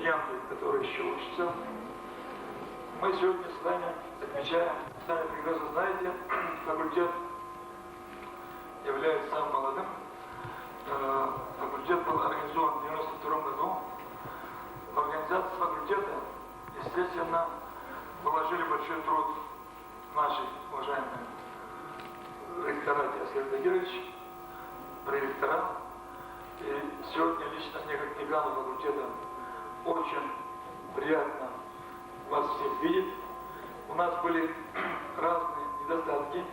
студенты, которые еще учатся. Мы сегодня с вами отмечаем, сами прекрасно знаете, факультет является самым молодым. Факультет был организован в 1992 году. В организации факультета, естественно, положили большой труд наши уважаемые ректора Асгер Тагирович, проректора. И сегодня лично мне, как декану факультета, очень приятно вас всех видеть. У нас были разные недостатки,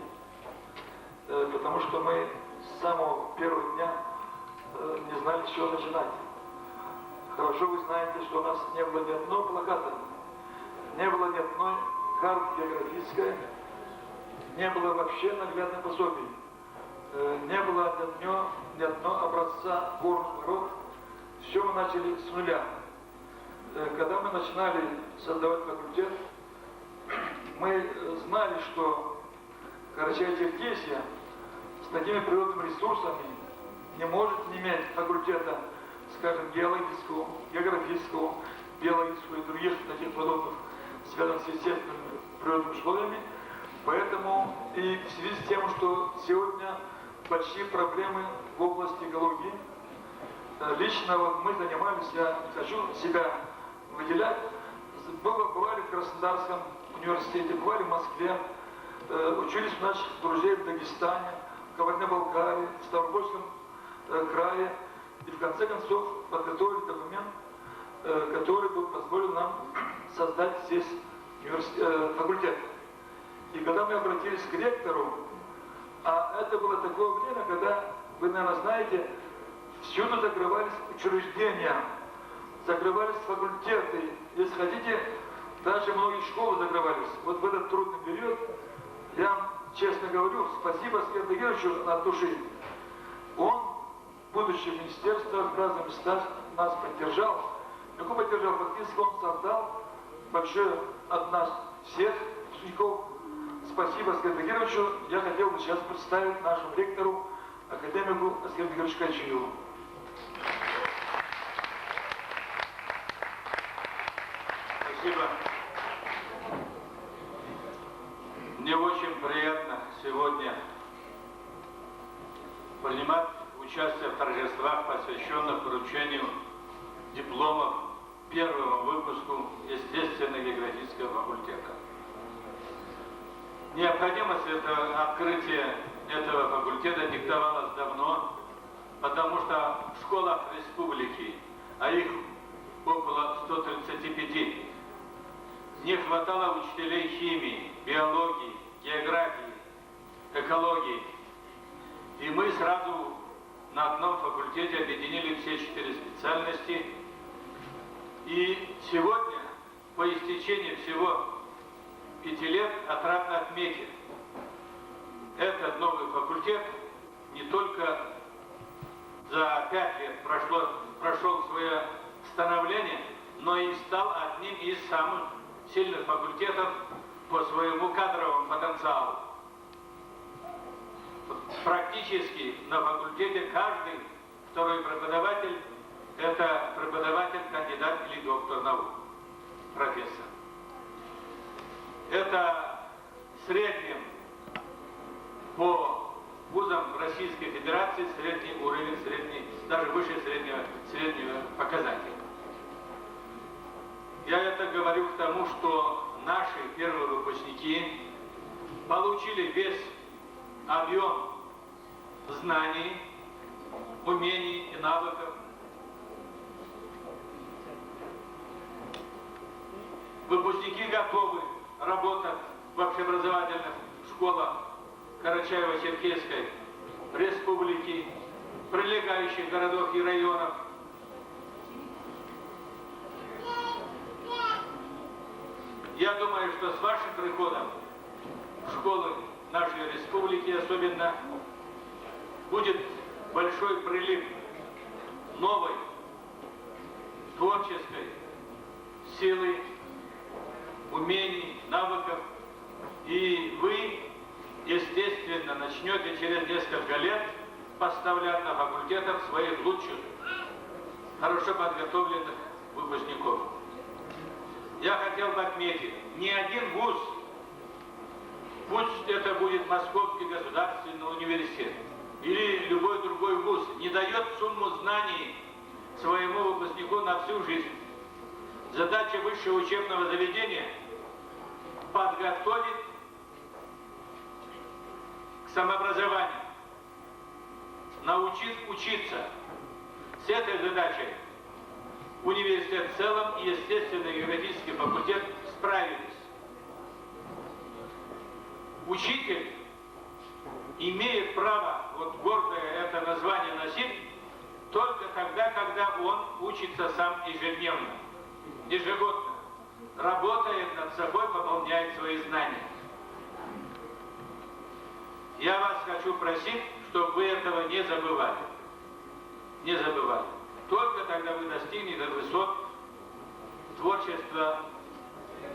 потому что мы с самого первого дня не знали, с чего начинать. Хорошо вы знаете, что у нас не было ни одного плаката, не было ни одной карты географической, не было вообще наглядных пособий, не было ни одного образца горных ворот. Все мы начали с нуля. Когда мы начинали создавать факультет, мы знали, что Карачаево-Черкесия с такими природными ресурсами не может не иметь факультета, скажем, геологического, географического, биологического и других таких подобных, связанных с естественными природными условиями. Поэтому и в связи с тем, что сегодня большие проблемы в области экологии, лично вот мы занимались, я хочу себя выделять, бывали в Краснодарском университете, бывали в Москве, учились у наших друзей в Дагестане, в Кабардино-Балкарии, в Ставропольском крае, и в конце концов подготовили документ, который бы позволил нам создать здесь факультет. И когда мы обратились к ректору, а это было такое время, когда, вы, наверное, знаете, всюду закрывались учреждения, закрывались факультеты, если хотите, даже многие школы закрывались. Вот в этот трудный период, я вам честно говорю, спасибо Асгеру Тагировичу от души. Он, будучи в министерстве, в разных местах нас поддержал. Легко поддержал, фактически он создал большое от нас всех выпускников. Спасибо Асгеру Тагировичу. Я хотел бы сейчас представить нашему ректору, академику Асгеру Тагировичу Кайчиеву. Спасибо. Мне очень приятно сегодня принимать участие в торжествах, посвященных вручению дипломов первому выпуску естественно-географического факультета. Необходимость открытия этого факультета диктовалась давно, потому что в школах республики, а их около 135, не хватало учителей химии, биологии, географии, экологии. И мы сразу на одном факультете объединили все 4 специальности. И сегодня, по истечении всего 5 лет, отрадно отметить, этот новый факультет не только за 5 лет прошел свое становление, но и стал одним из самых сильных факультетов по своему кадровому потенциалу. Практически на факультете каждый второй преподаватель – это преподаватель, кандидат или доктор наук, профессор. Это в среднем по вузам Российской Федерации средний уровень, даже выше среднего показателя. Я это говорю к тому, что наши первые выпускники получили весь объем знаний, умений и навыков. Выпускники готовы работать в общеобразовательных школах Карачаево-Черкесской республики, прилегающих городов и районов. Я думаю, что с вашим приходом в школы нашей республики особенно будет большой прилив новой творческой силы, умений, навыков. И вы, естественно, начнете через несколько лет поставлять на факультетах своих лучших, хорошо подготовленных выпускников. я хотел бы отметить, ни один вуз, пусть это будет Московский государственный университет или любой другой вуз, не дает сумму знаний своему выпускнику на всю жизнь. Задача высшего учебного заведения – подготовить к самообразованию, научить учиться. С этой задачей университет в целом и естественно-географический факультет справились. Учитель имеет право, вот гордое это название носить, только тогда, когда он учится сам ежедневно, ежегодно, работает над собой, пополняет свои знания. Я вас хочу просить, чтобы вы этого не забывали. Не забывали. Только тогда вы достигнете высот творчества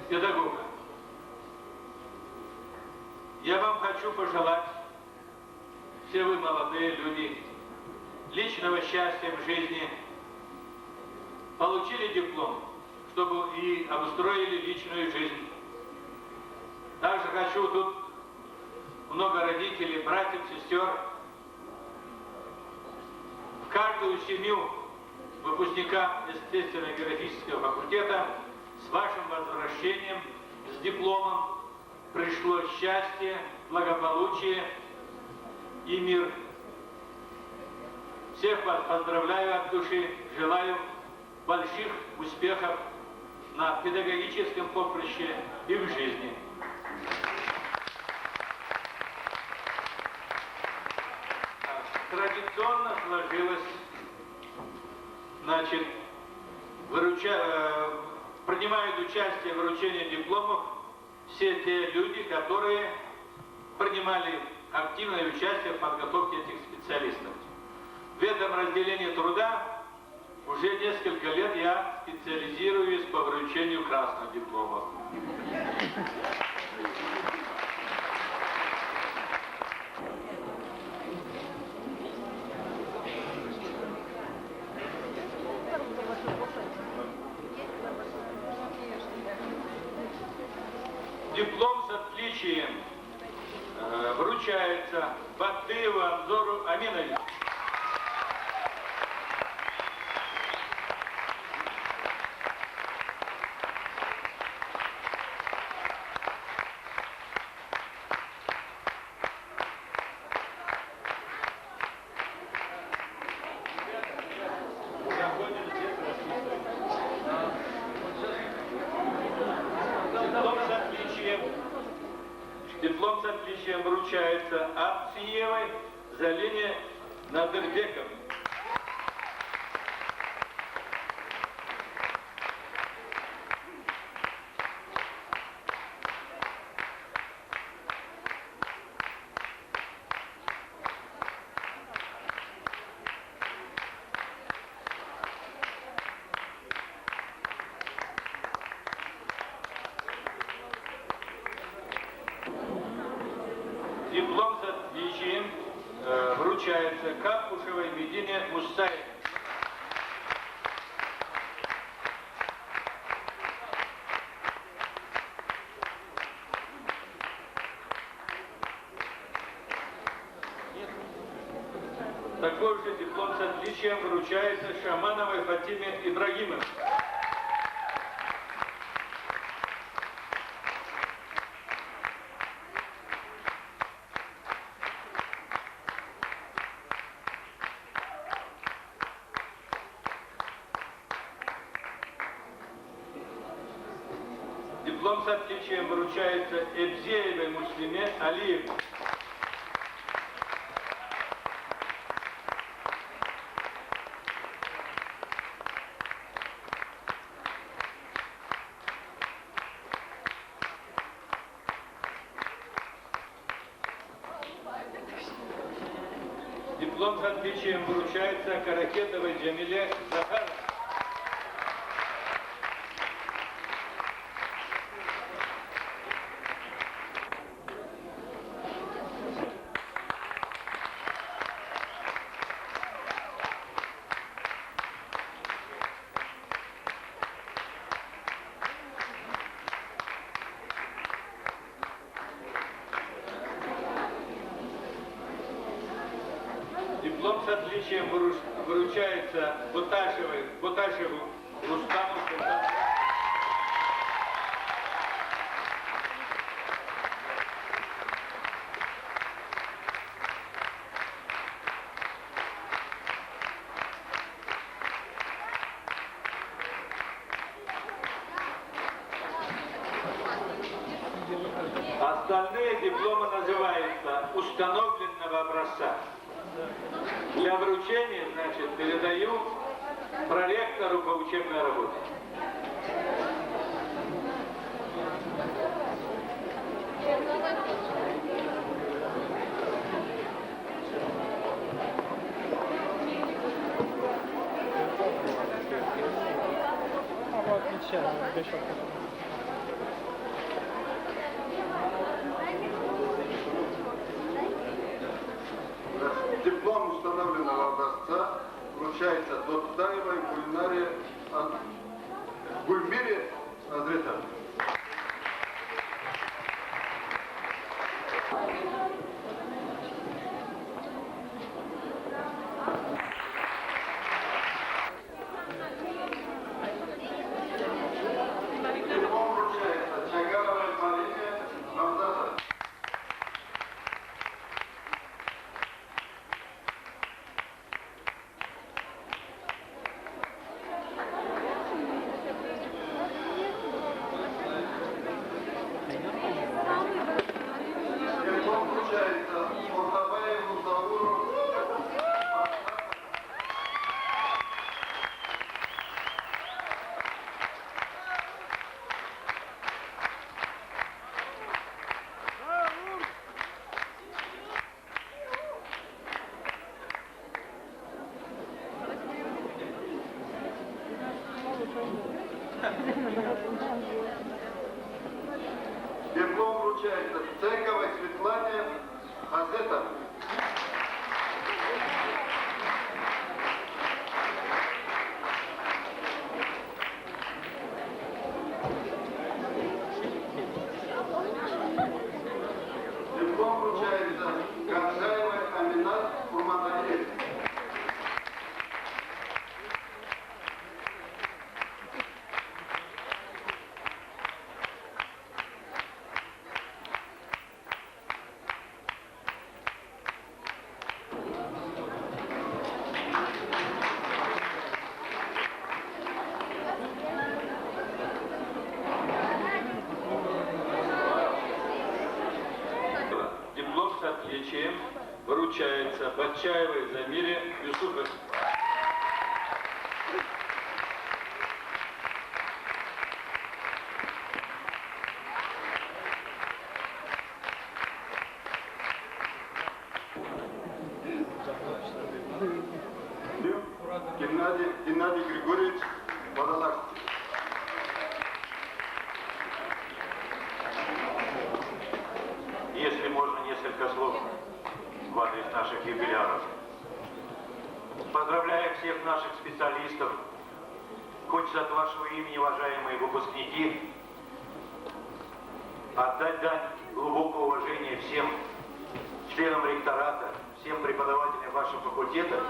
педагога. Я вам хочу пожелать, все вы молодые люди, личного счастья в жизни, получили диплом, чтобы и обустроили личную жизнь. Также хочу тут много родителей, братьев, сестер, в каждую семью выпускника естественно-географического факультета с вашим возвращением, с дипломом пришло счастье, благополучие и мир. Всех вас поздравляю от души, желаю больших успехов на педагогическом поприще и в жизни. Традиционно сложилось, значит, принимают участие в вручении дипломов все те люди, которые принимали активное участие в подготовке этих специалистов. В этом разделении труда уже несколько лет я специализируюсь по вручению красных дипломов. Диплом с отличием вручается Баттыеву Анзору Аминовичу. Диплом с отличием вручается Апсиевой Залине Надырбековне. Диплом с отличием вручается Капушевой Медине Мустаевой. Такой же диплом с отличием вручается Шамановой Фатиме Ибрагимовне. Диплом с отличием вручается Эбзеевой Муслиме Алиевне. Диплом с отличием вручается Каракетовой Джамиле Захаровне. с отличием вручается Буташеву Рустаму. Остальные дипломы называются установленного образца. Для вручения, значит, передаю проректору по учебной работе. Диплом установленного образца вручается Доттаевой Гульмире Азретовне. Диплом вручается Чагаровой Марине Рамзатовне. Диплом вручается Муртабаеву Зауру. Диплом вручается Цековой Светлане Азетовне. Диплом вручается Ганжаевой Аминат Курматалиевне. Диплом с отличием вручается Батчаевой Замире Юсуфовне. Геннадий Григорьевич Водолазский. Если можно, несколько слов в адрес наших юбиляров. Поздравляю всех наших специалистов. Хочется от вашего имени, уважаемые выпускники, отдать дань глубокого уважения всем членам ректората, всем преподавателям вашего факультета,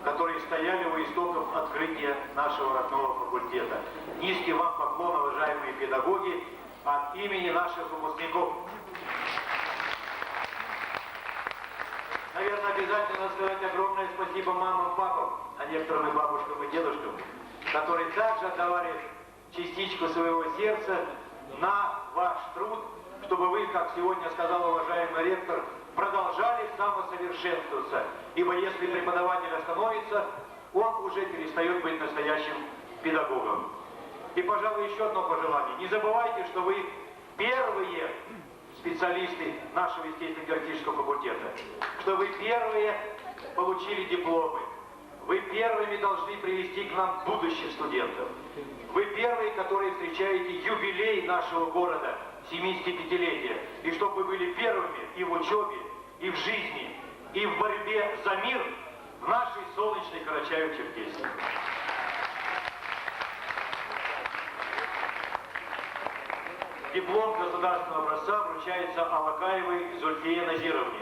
которые стояли у истоков открытия нашего родного факультета. Низкий вам поклон, уважаемые педагоги, от имени наших выпускников. Наверное, обязательно сказать огромное спасибо мамам, папам, а некоторым и бабушкам и дедушкам, которые также отдавали частичку своего сердца на ваш труд, чтобы вы, как сегодня сказал уважаемый ректор, продолжали самосовершенствоваться. Ибо если преподаватель остановится, он уже перестает быть настоящим педагогом. И, пожалуй, еще одно пожелание. Не забывайте, что вы первые специалисты нашего естественно-географического факультета, что вы первые получили дипломы, вы первыми должны привести к нам будущих студентов. Вы первые, которые встречаете юбилей нашего города, 75-летие. И чтобы вы были первыми и в учебе, и в жизни, и в борьбе за мир в нашей солнечной Карачаево-Черкесии. Диплом государственного образца вручается Алакаевой Зульфие Назировне.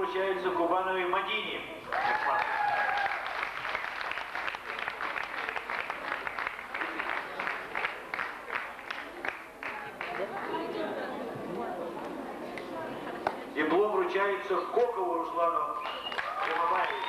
вручается Кубановой Мадине. Диплом вручается Кокову Руслану Ямамаевичу.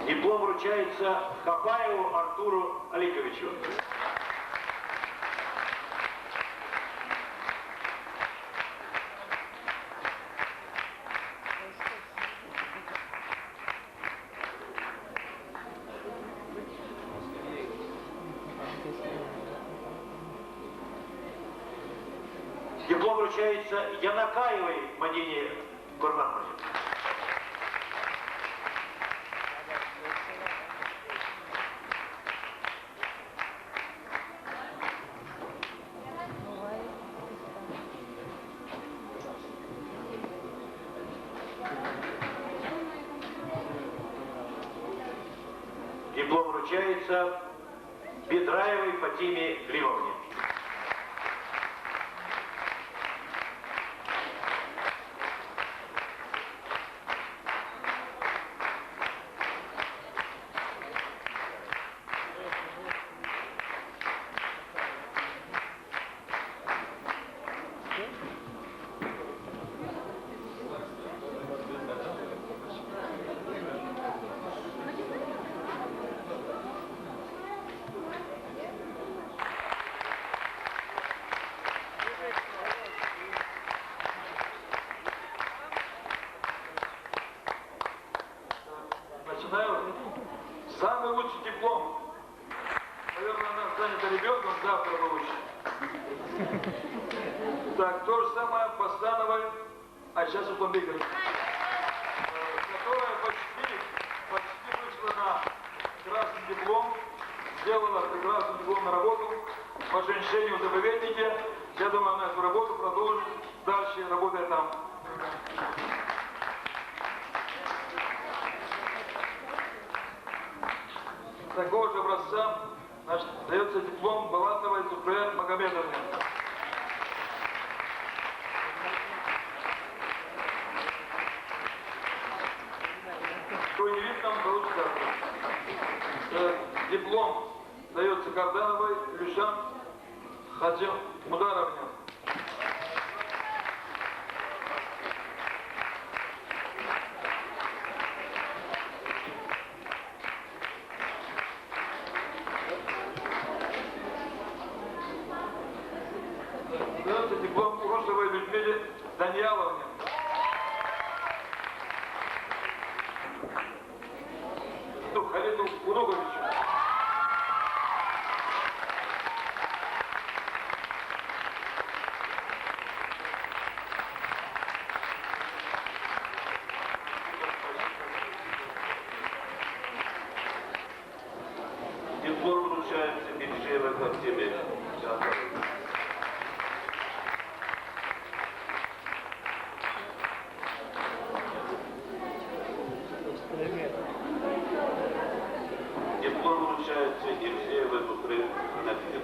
Диплом вручается Копаеву Артуру Аликовичу. Диплом вручается Янакаевой Мадине Гурмановне. Диплом вручается Бедраевой Фатиме Глимовне. Начинаю. Самый лучший диплом. Наверное, она занята ребенком, завтра получит. Так, то же самое по Становой, а сейчас у Бомбикова, которая почти вышла на красный диплом, сделала прекрасный диплом на работу по женщине в заповеднике. Я думаю, она эту работу продолжит дальше, работая там. Такого же образца, значит, дается диплом Балатовой Зухре Магомедовне. Кто не видит, там получит завтра. Диплом дается Кардановой Люшан Хаджи Мударовне. Дается диплом Урусовой Людмиле Данияловне. Халиду Уруговичу. Диплом вручается Бельжеевой Фатиме. Диплом вручается Бельжеевой Зухре Надежде.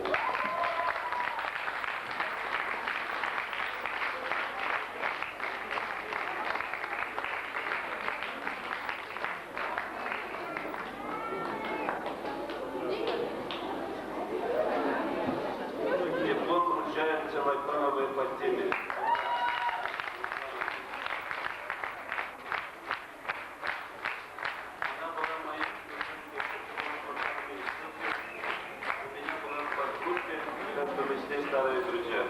Диплом вручается Вайпановой Фатиме. Она была моей у меня была подружка, как бы мы с ней старые друзья.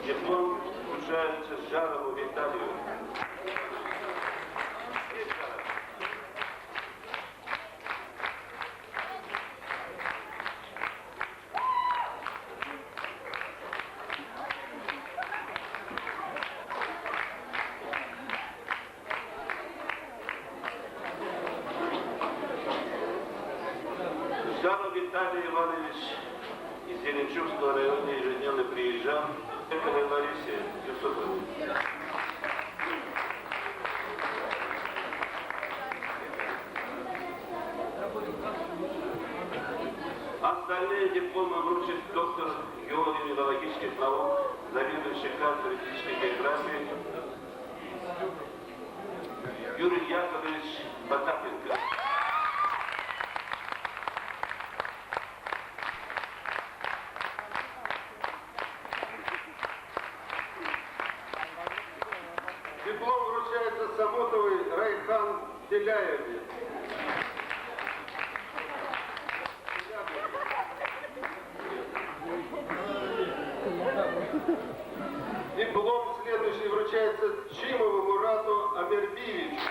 Диплом вручается Жарову Виталию. Виталий Иванович из Зеленчукского района ежедневно приезжал. Это Ларисе Юсуповой. Остальные дипломы вручит доктор геолого-филологических наук, заведующий кафедрой физической географии Юрий Яковлевич Потапенко. Диплом вручается Самутовой Райхан Теляевне. Диплом следующий вручается Чимову Мурату Амербиевичу.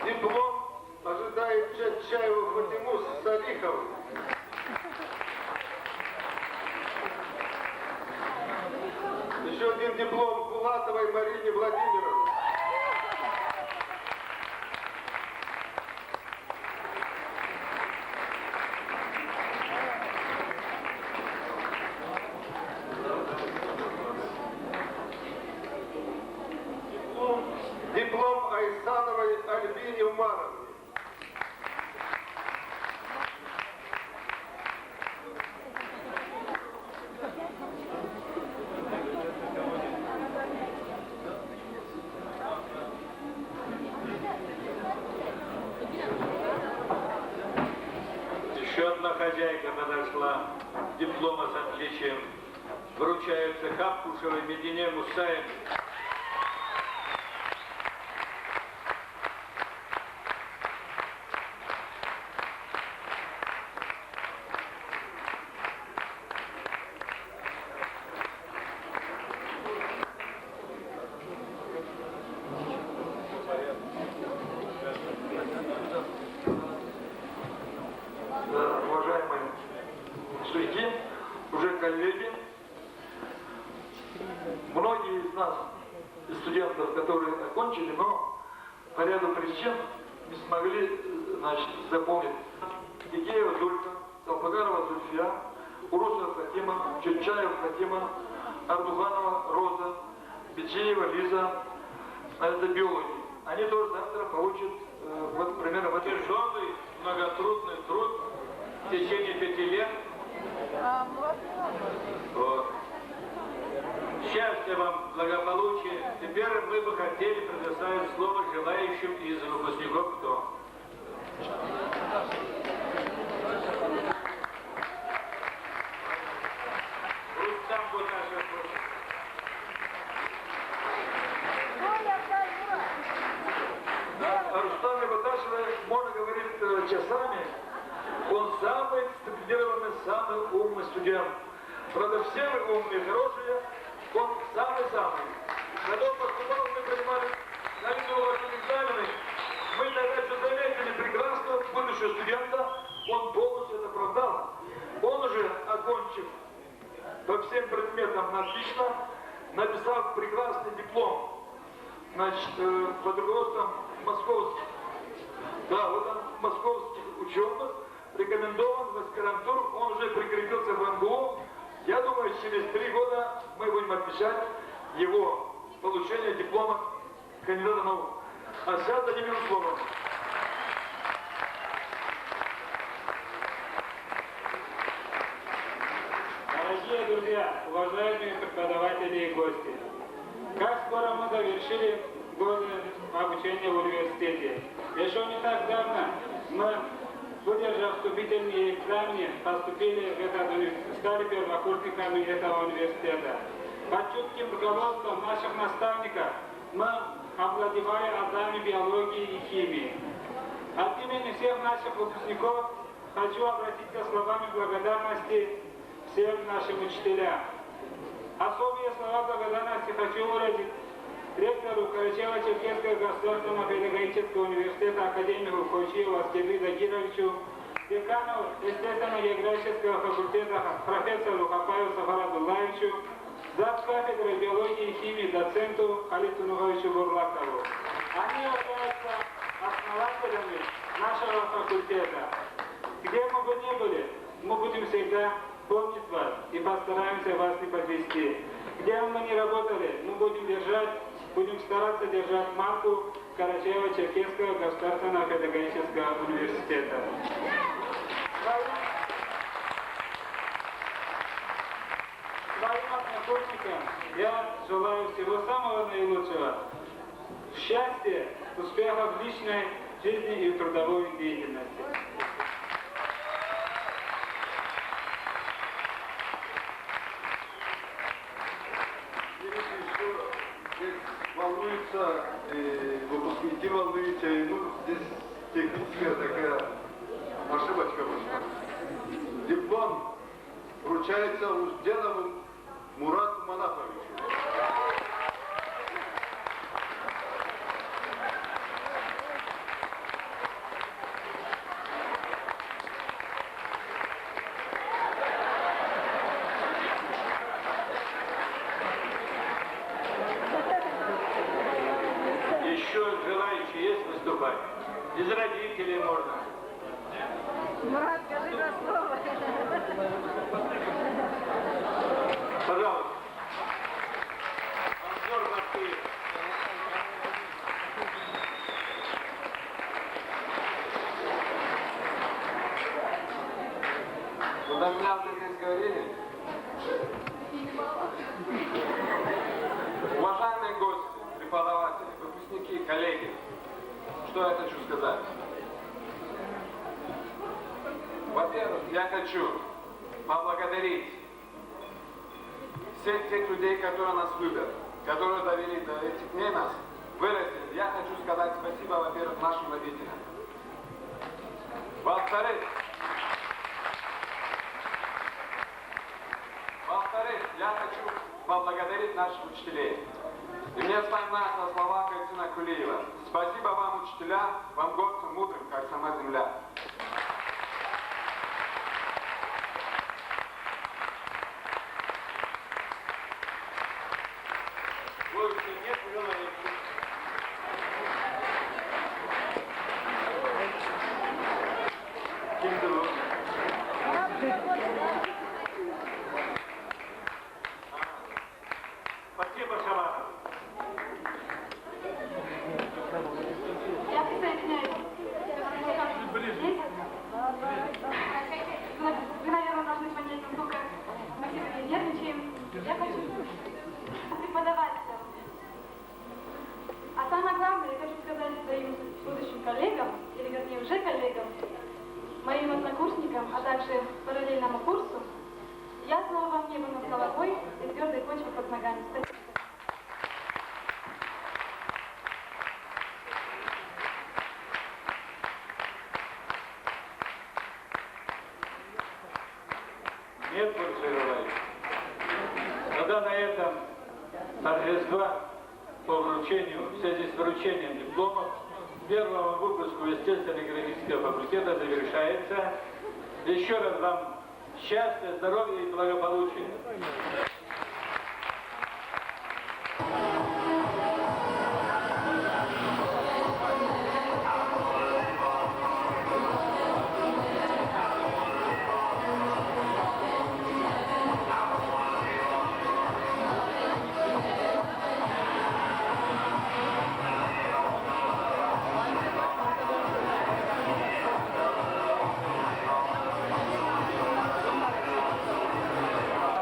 Диплом ожидает Чатчаеву Фатиму Салихову. Еще один диплом Булатовой Марине Владимировне. Диплом Айсановой Альбине Умаровне. Еще одна хозяйка подошла. Диплома с отличием вручаются Капкушевой Медине Мусаевне. Уважаемые судьи, уже коллеги, многие из нас, из студентов, которые окончили, но по ряду причин не смогли, запомнить. Икеева Зулька, Салпагарова Зульфия, Урусова Фатима, Чучаева Фатима, Ардуханова Роза, Бичеева Лиза, это биологи. Они тоже завтра получат примерно в этом. Тяжелый, многотрудный труд в течение 5 лет. Вот. Счастья вам, благополучия. Теперь мы бы хотели предоставить слово желающим из выпускников КТО. Рустам Буташев. О Рустаме Баташеве можно говорить часами. Он самый дисциплинированный, самый умный студент. Правда, все мы умные, хорошие, он самый-самый. Когда он поступал, мы принимали на литературные экзамены, мы тогда еще заметили прекрасного будущего студента, он полностью это оправдал. Он уже, окончив по всем предметам отлично, написал прекрасный диплом, под руководством московских, московских ученых, рекомендован в аспирантуру, он уже прикрепился в МГУ. Я думаю, через 3 года мы будем отмечать его получение диплома кандидата наук. А сейчас дадим ему слово. Дорогие друзья, уважаемые преподаватели и гости, как скоро мы завершили годы обучения в университете. Еще не так давно мы, выдержав вступительные экзамены, стали первокурсниками этого университета. Под чутким руководством наших наставников мы овладевали азами биологии и химии. От имени всех наших выпускников хочу обратиться словами благодарности всем нашим учителям. Особые слова благодарности хочу выразить ректору Карачаево-Черкесского государственного педагогического университета академику Кочиеву Аскерли Загировичу, декану естественно-географического факультета профессору Хапаеву Сафарадуллаевичу, зав. Кафедрой биологии и химии доценту Халиту Нуговичу Бурлакову. Они являются основателями нашего факультета. Где мы бы ни были, мы будем всегда помнить вас и постараемся вас не подвести. Где бы мы ни работали, мы будем стараться держать марку Карачаево-Черкесского государственного педагогического университета. Своим однокурсникам я желаю всего самого наилучшего. Счастья, успехов в личной жизни и в трудовой деятельности. Волнуются, выпускники волнуются, и здесь техническая такая ошибочка вышла. Диплом вручается Узденову Мурату Манафовичу. Еще желающие есть выступать? Из родителей можно. Мурат, скажи два слова. Пожалуйста. Обзор Москвы. Ну, так меня уже здесь говорили. Уважаемые гости, преподаватели, выпускники, коллеги, что я хочу сказать? Во-первых, я хочу поблагодарить всех тех людей, которые нас любят, которые довели до этих дней нас, вырастили. Я хочу сказать спасибо, во-первых, нашим родителям. Во-вторых, я хочу поблагодарить наших учителей. И мне вспоминаются слова Катина Кулиева. Спасибо вам, учителя, вам горцам мудрым, как сама земля. Больше нет желающих. Спасибо, Шаманов. Я присоединяюсь. Здесь? Вы, наверное, должны понять, насколько мы сегодня нервничаем. Я хочу преподавателям. А самое главное, я хочу сказать своим будущим коллегам, или вернее уже коллегам, моим однокурсникам, а также параллельному курсу, ясного вам неба над головой и твердой почвы под ногами. Спасибо. Нет больше желающих. Тогда на этом торжества по вручению, в связи с вручением дипломов первого выпуска естественно-географического факультета завершается. Еще раз вам счастья, здоровья и благополучия.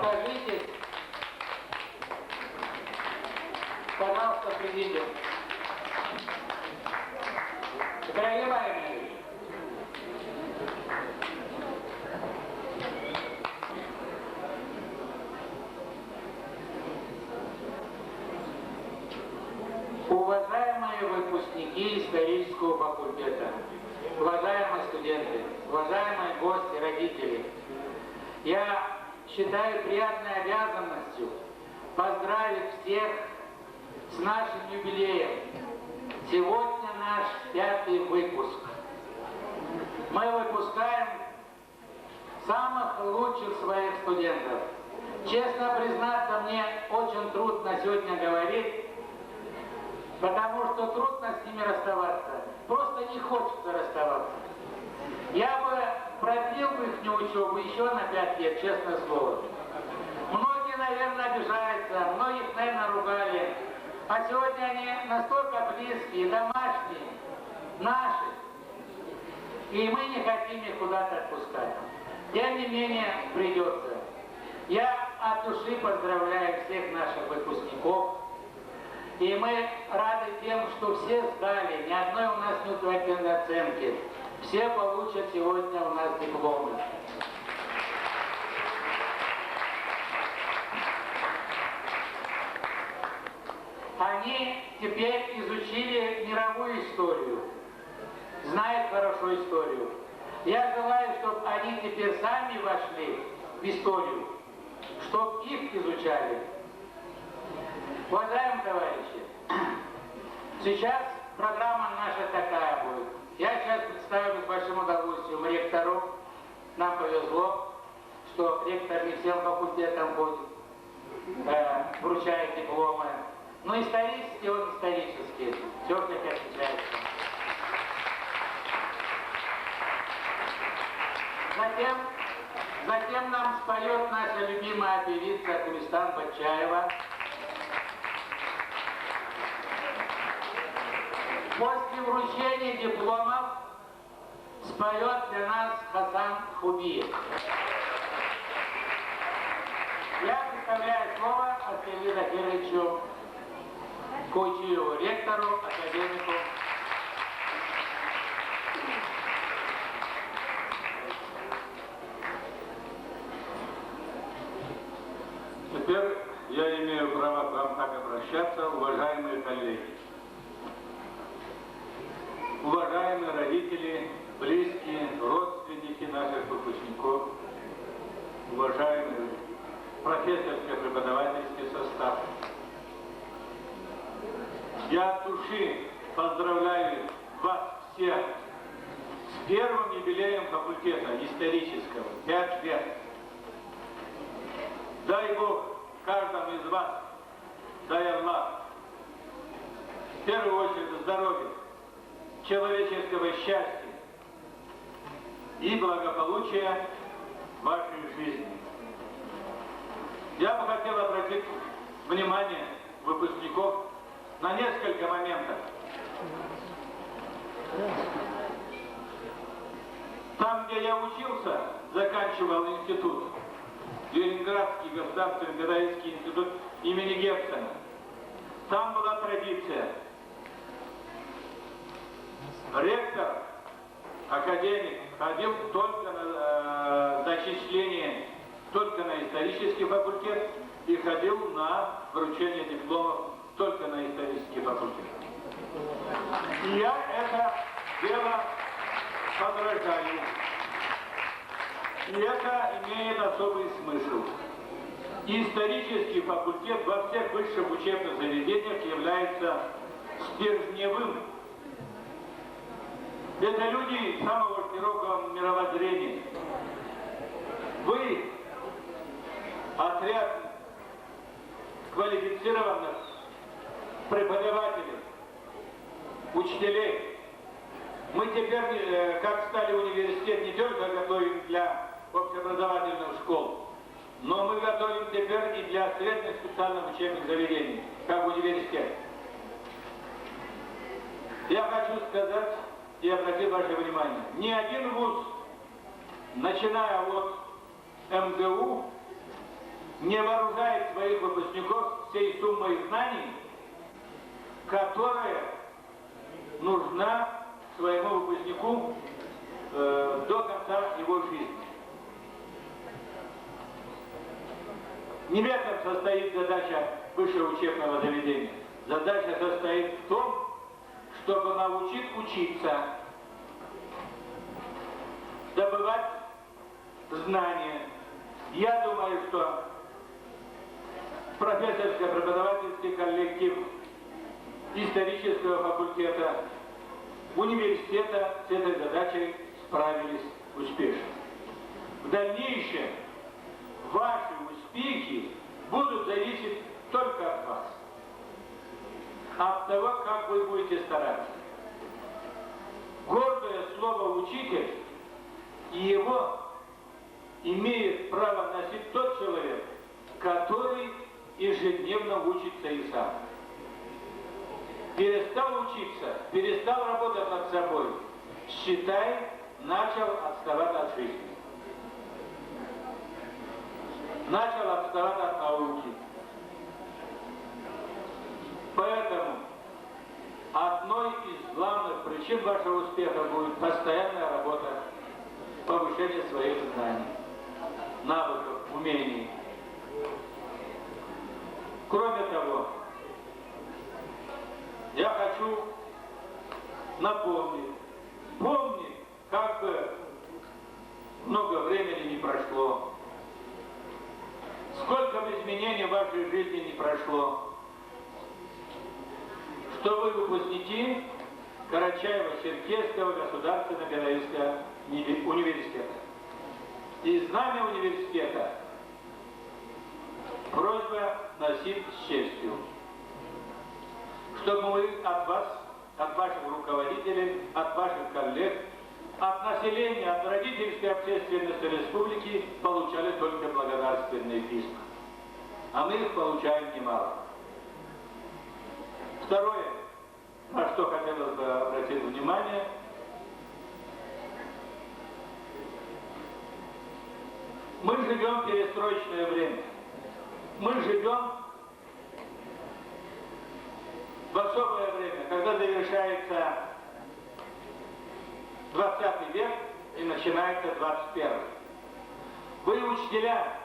Покажитесь, пожалуйста, президент. Дорогие барышни, уважаемые выпускники исторического факультета, уважаемые студенты, уважаемые гости, родители, я считаю приятной обязанностью поздравить всех с нашим юбилеем. Сегодня наш 5-й выпуск. Мы выпускаем самых лучших своих студентов. Честно признаться, мне очень трудно сегодня говорить, потому что трудно с ними расставаться. Просто не хочется расставаться. Я бы продлил бы их учебу еще на 5 лет, честное слово. Многие, наверное, обижаются, многих, наверное, ругали. А сегодня они настолько близкие, домашние, наши. И мы не хотим их куда-то отпускать. Тем не менее, придется. Я от души поздравляю всех наших выпускников. И мы рады тем, что все сдали, ни одной у нас нет двойной оценки. Все получат сегодня у нас дипломы. Они теперь изучили мировую историю, знают хорошо историю. Я желаю, чтобы они теперь сами вошли в историю, чтобы их изучали. Уважаемые товарищи, сейчас программа наша такая будет. Я сейчас представлю с большим удовольствием ректору. Нам повезло, что ректор не всем факультетам ходит, вручает дипломы. Но исторически он исторический. Все-таки отличается. Затем нам споет наша любимая певица Кулистан Батчаева. После вручения дипломов споет для нас Хасан Хубиев. Я представляю слово Асилу Захировичу Кучиеву, ректору, академику. Теперь я имею право к вам так обращаться, уважаемые коллеги. Уважаемые родители, близкие, родственники наших выпускников, уважаемый профессорско-преподавательский состав. Я от души поздравляю вас всех с первым юбилеем факультета исторического, 5 лет. Дай Бог каждому из вас, дай Аллах, в первую очередь здоровья, человеческого счастья и благополучия в вашей жизни. Я бы хотел обратить внимание выпускников на несколько моментов. Там, где я учился, заканчивал институт, Ленинградский государственный педагогический институт имени Гебсона, там была традиция. Ректор, академик ходил только на зачисление, только на исторический факультет и ходил на вручение дипломов только на исторический факультет. И я это дело подражаю. И это имеет особый смысл. Исторический факультет во всех высших учебных заведениях является стержневым. Это люди самого широкого мировоззрения. Вы отряд квалифицированных преподавателей, учителей. Мы теперь, как стали университет, не только готовим для общеобразовательных школ, но мы готовим теперь и для средних специальных учебных заведений, как университет. Я хочу сказать и обратить ваше внимание, ни один вуз, начиная от МГУ, не вооружает своих выпускников всей суммой знаний, которая нужна своему выпускнику до конца его жизни. Не в этом состоит задача высшего учебного заведения. Задача состоит в том, чтобы научить учиться, добывать знания. Я думаю, что профессорско-преподавательский коллектив исторического факультета, университета с этой задачей справились успешно. В дальнейшем ваши успехи будут зависеть только от вас. от того, как вы будете стараться. Гордое слово «учитель», и его имеет право носить тот человек, который ежедневно учится и сам. Перестал учиться, перестал работать над собой, считай, начал отставать от жизни. Начал отставать от науки. Поэтому одной из главных причин вашего успеха будет постоянная работа, повышение своих знаний, навыков, умений. Кроме того, я хочу напомнить, помни, как бы много времени не прошло, сколько бы изменений в вашей жизни не прошло, что вы выпускники Карачаево-Черкесского государственного педагогического университета. И знамя университета просьба носить с честью, чтобы мы от вас, от ваших руководителей, от ваших коллег, от населения, от родительской общественности республики получали только благодарственные письма. А мы их получаем немало. Второе, на что хотелось бы обратить внимание, мы живем в перестроечное время. Мы живем в особое время, когда завершается 20 век и начинается 21. Вы учителя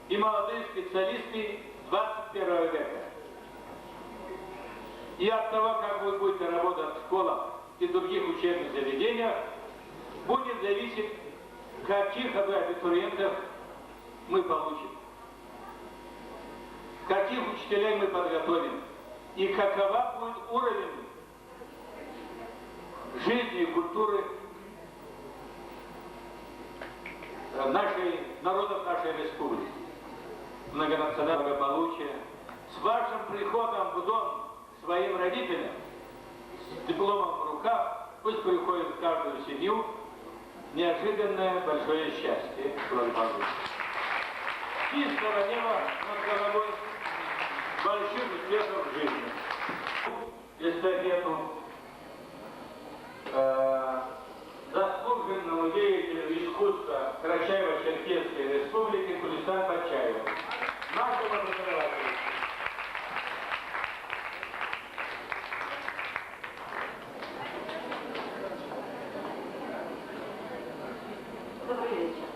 и молодые специалисты 21 века. И от того, как вы будете работать в школах и других учебных заведениях, будет зависеть, каких вы абитуриентов мы получим, каких учителей мы подготовим, и какова будет уровень жизни и культуры народов нашей республики, многонационального благополучия. С вашим приходом в дом к своим родителям, с дипломом в руках, пусть приходит в каждую семью неожиданное большое счастье, благополучие. Чистого неба над головой, больших успехов в жизни. Эстафету заслуженному деятелю искусства Карачаево-Черкесской республики Кулисан Пачаеву. Нашему преподавателю. Добрый вечер.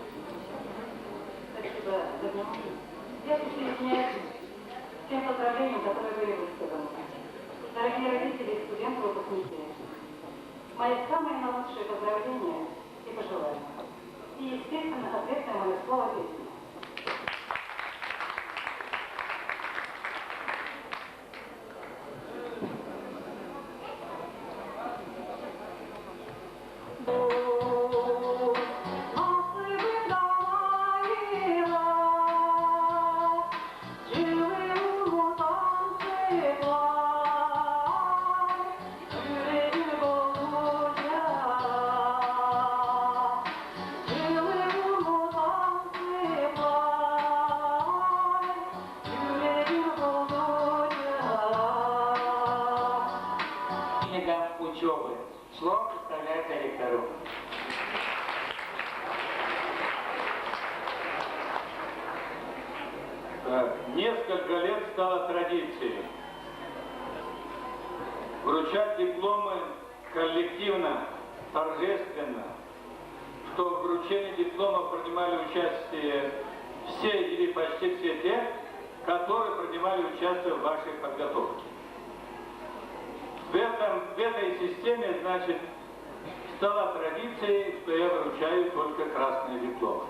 Спасибо за внимание. Я присоединяюсь к тем поздравлениям, которые были высказаны. Дорогие родители и студенты, выпускники, мои самые наилучшие поздравления и пожелания. И, естественно, ответное мое слово песни. Учебы. Слово представляется ректору. Несколько лет стало традицией вручать дипломы коллективно, торжественно, что в вручении дипломов принимали участие все или почти все те, которые принимали участие в вашей подготовке. В этой системе, значит, стала традицией, что я вручаю только красные дипломы.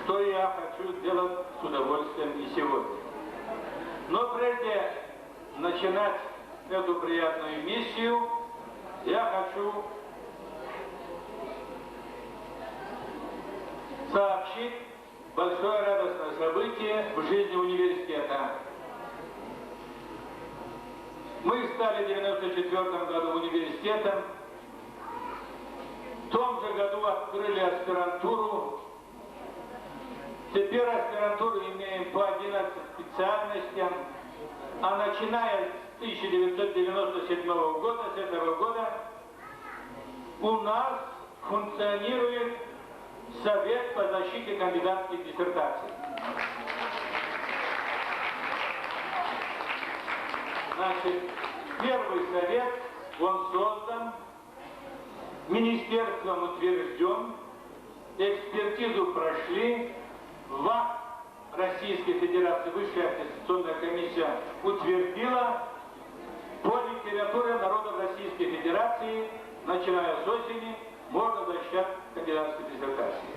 Что я хочу сделать с удовольствием и сегодня. Но прежде начинать эту приятную миссию, я хочу сообщить большое радостное событие в жизни университета. Мы стали в 1994 году университетом. В том же году открыли аспирантуру. Теперь аспирантуру имеем по 11 специальностям. А начиная с 1997 года, с этого года, у нас функционирует Совет по защите кандидатских диссертаций. Значит, первый совет, он создан, министерством утвержден, экспертизу прошли, ВАК Российской Федерации, Высшая аттестационная комиссия утвердила по литературе народов Российской Федерации, начиная с осени, можно защищать кандидатские диссертации.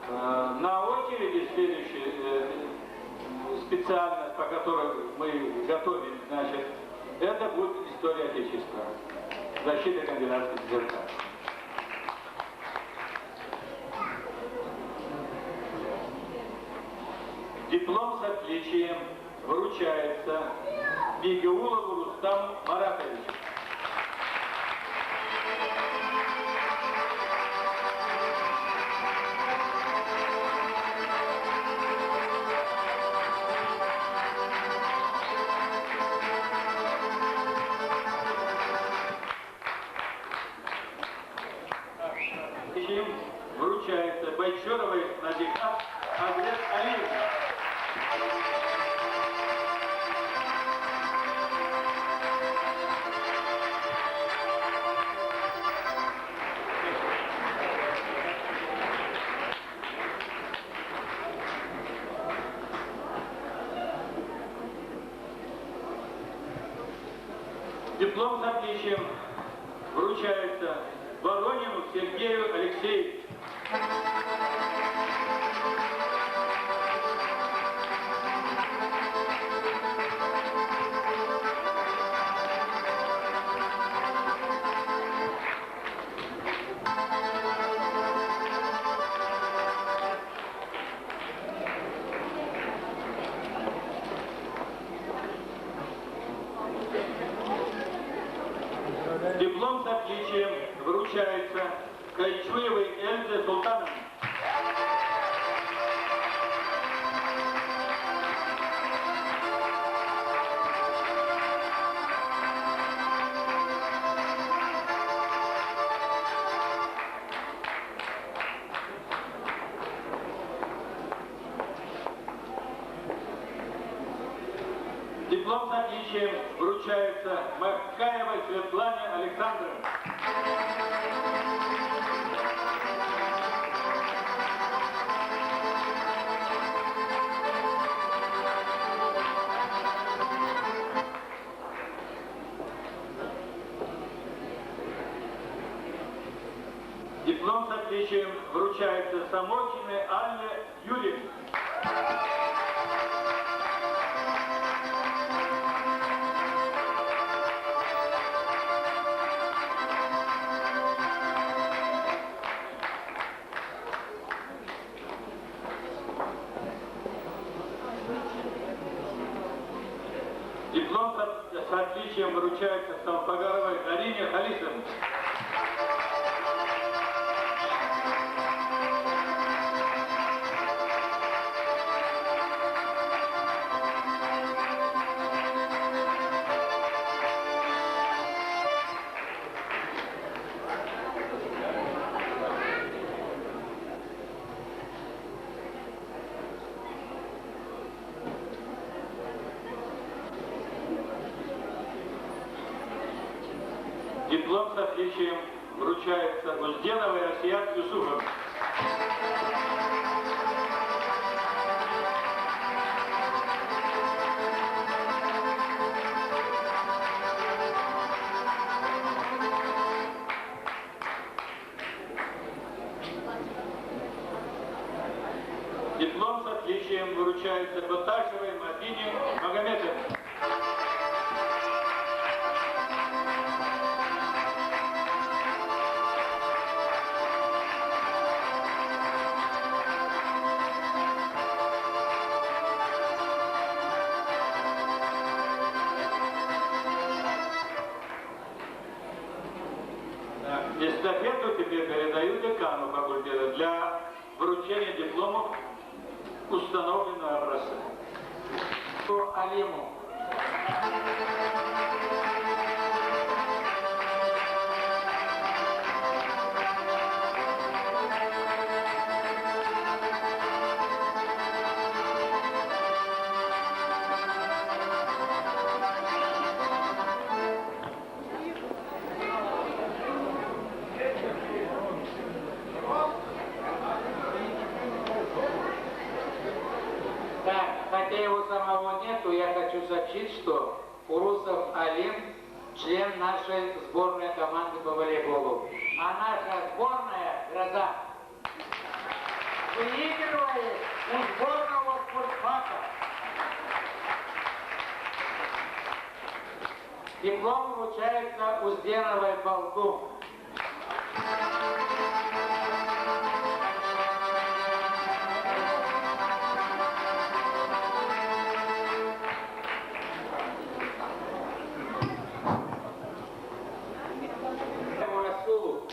На очереди следующая специальность, по которой мы готовим, значит, это будет история Отечества, защита кандидатских диссертаций. Диплом с отличием вручается Бигеулову Рустаму Маратовичу. Вручается Байчуровой Надиха Азрет Алиевна. Диплом с отличием вручается Воронину Сергею Алексеевичу. Диплом с отличием вручается Кайчуевой Эльзе Султановне. Диплом с отличием вручается Макаевой Светлане Александровне. Диплом с отличием вручается Самохиной Анне Юрьевне. Диплом с отличием вручается Салпагаровой Арине Халисовне. Диплом с отличием вручается Гузденовой Асият Юсуфовне. Диплом с отличием вручается Баташевой Мадине Магометовне. Эстафету теперь передаю декану факультета для вручения дипломов установленного образца. Алиму. Так, хотя его самого нету, я хочу сообщить, что Урусов Алим член нашей сборной команды по волейболу. А наша сборная «Гроза» выигрывает у сборного спортфака. Диплом вручается Узденовой Болту. Расулу.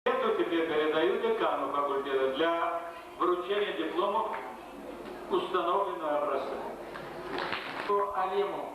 Эту теперь передаю декану факультета для вручения дипломов установленного образца. Алиму.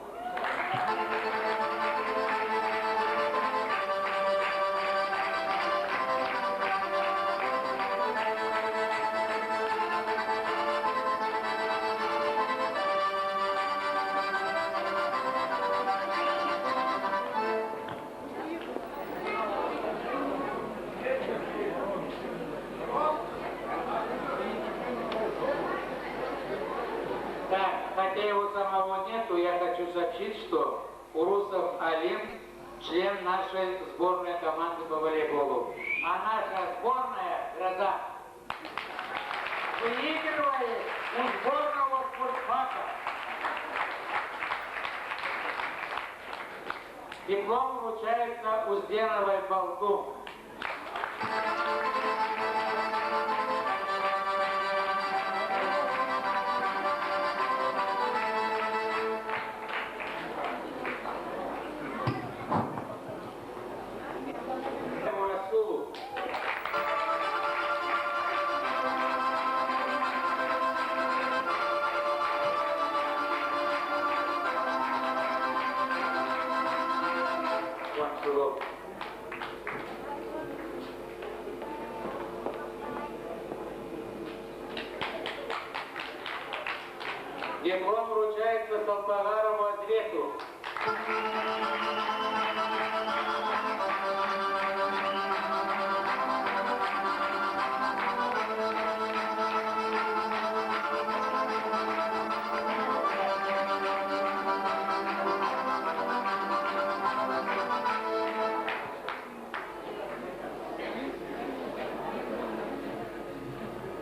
Так, хотя его самого нету, я хочу сообщить, что Урусов Алим член нашей сборной команды по волейболу. А наша сборная «Гроза» выигрывает у сборного спортфака. Диплом вручается Узденовой Болту. Расулу. Диплом вручается Салпагарову Адвету.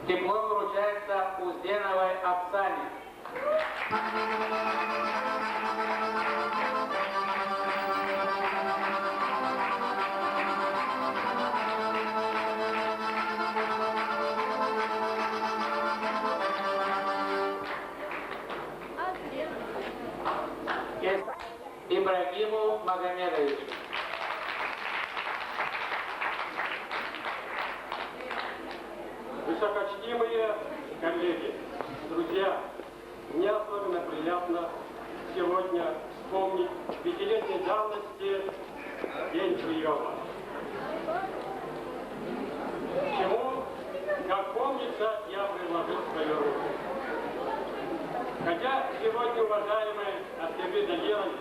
Диплом вручается Узденовой Оксане. Ибрагиму Магомедовичу. Высокочтимые коллеги, друзья, мне особенно приятно сегодня вспомнить пятилетней давности день приема. К чему, как помнится, я приложил свою руку. Хотя сегодня уважаемый Аскербей Дагерович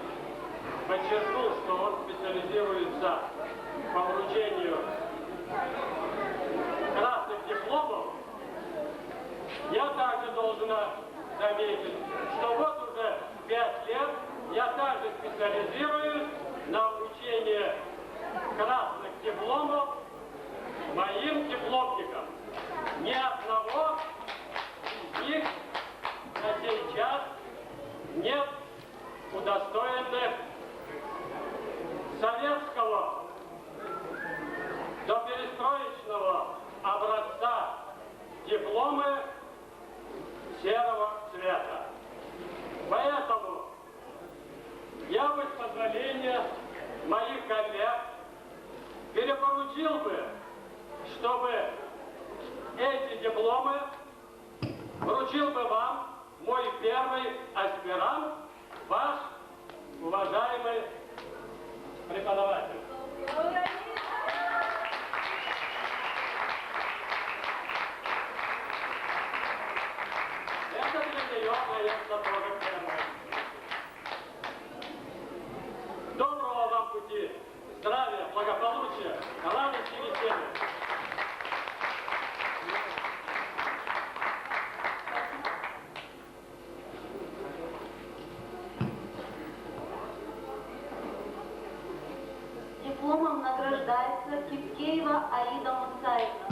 подчеркнул, что он специализируется по вручению красных дипломов, я также должен заметить, что вот уже 5 лет я также специализируюсь на вручении красных дипломов моим дипломникам. Ни одного из них на сей час нет удостоенных советского доперестроечного образца диплома. позволения моих коллег перепоручил бы, чтобы эти дипломы вручил бы вам мой первый аспирант, ваш уважаемый преподаватель. Это для нее, конечно, тоже ценно. Доброго вам пути, здравия, благополучия, радости и веселья. Дипломом награждается Кипкеева Аида Мусаевна.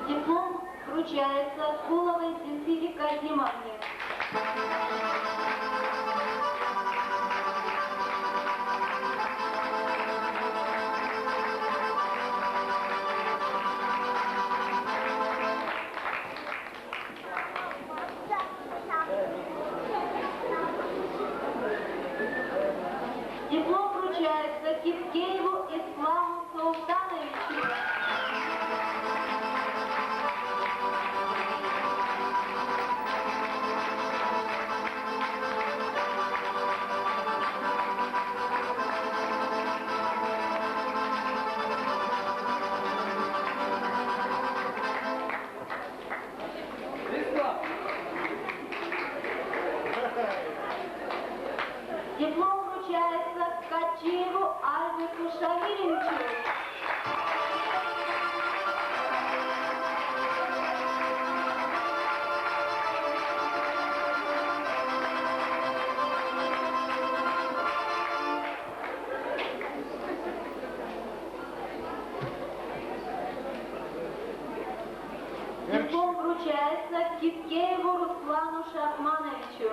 Диплом вручается Куловой Зинфире Казимовне. Диплом вручается Кипкееву Исламу Султановичу. Диплом вручается Качиеву Альберту Шамилевичу. Диплом вручается Кипкееву Руслану Шахмановичу.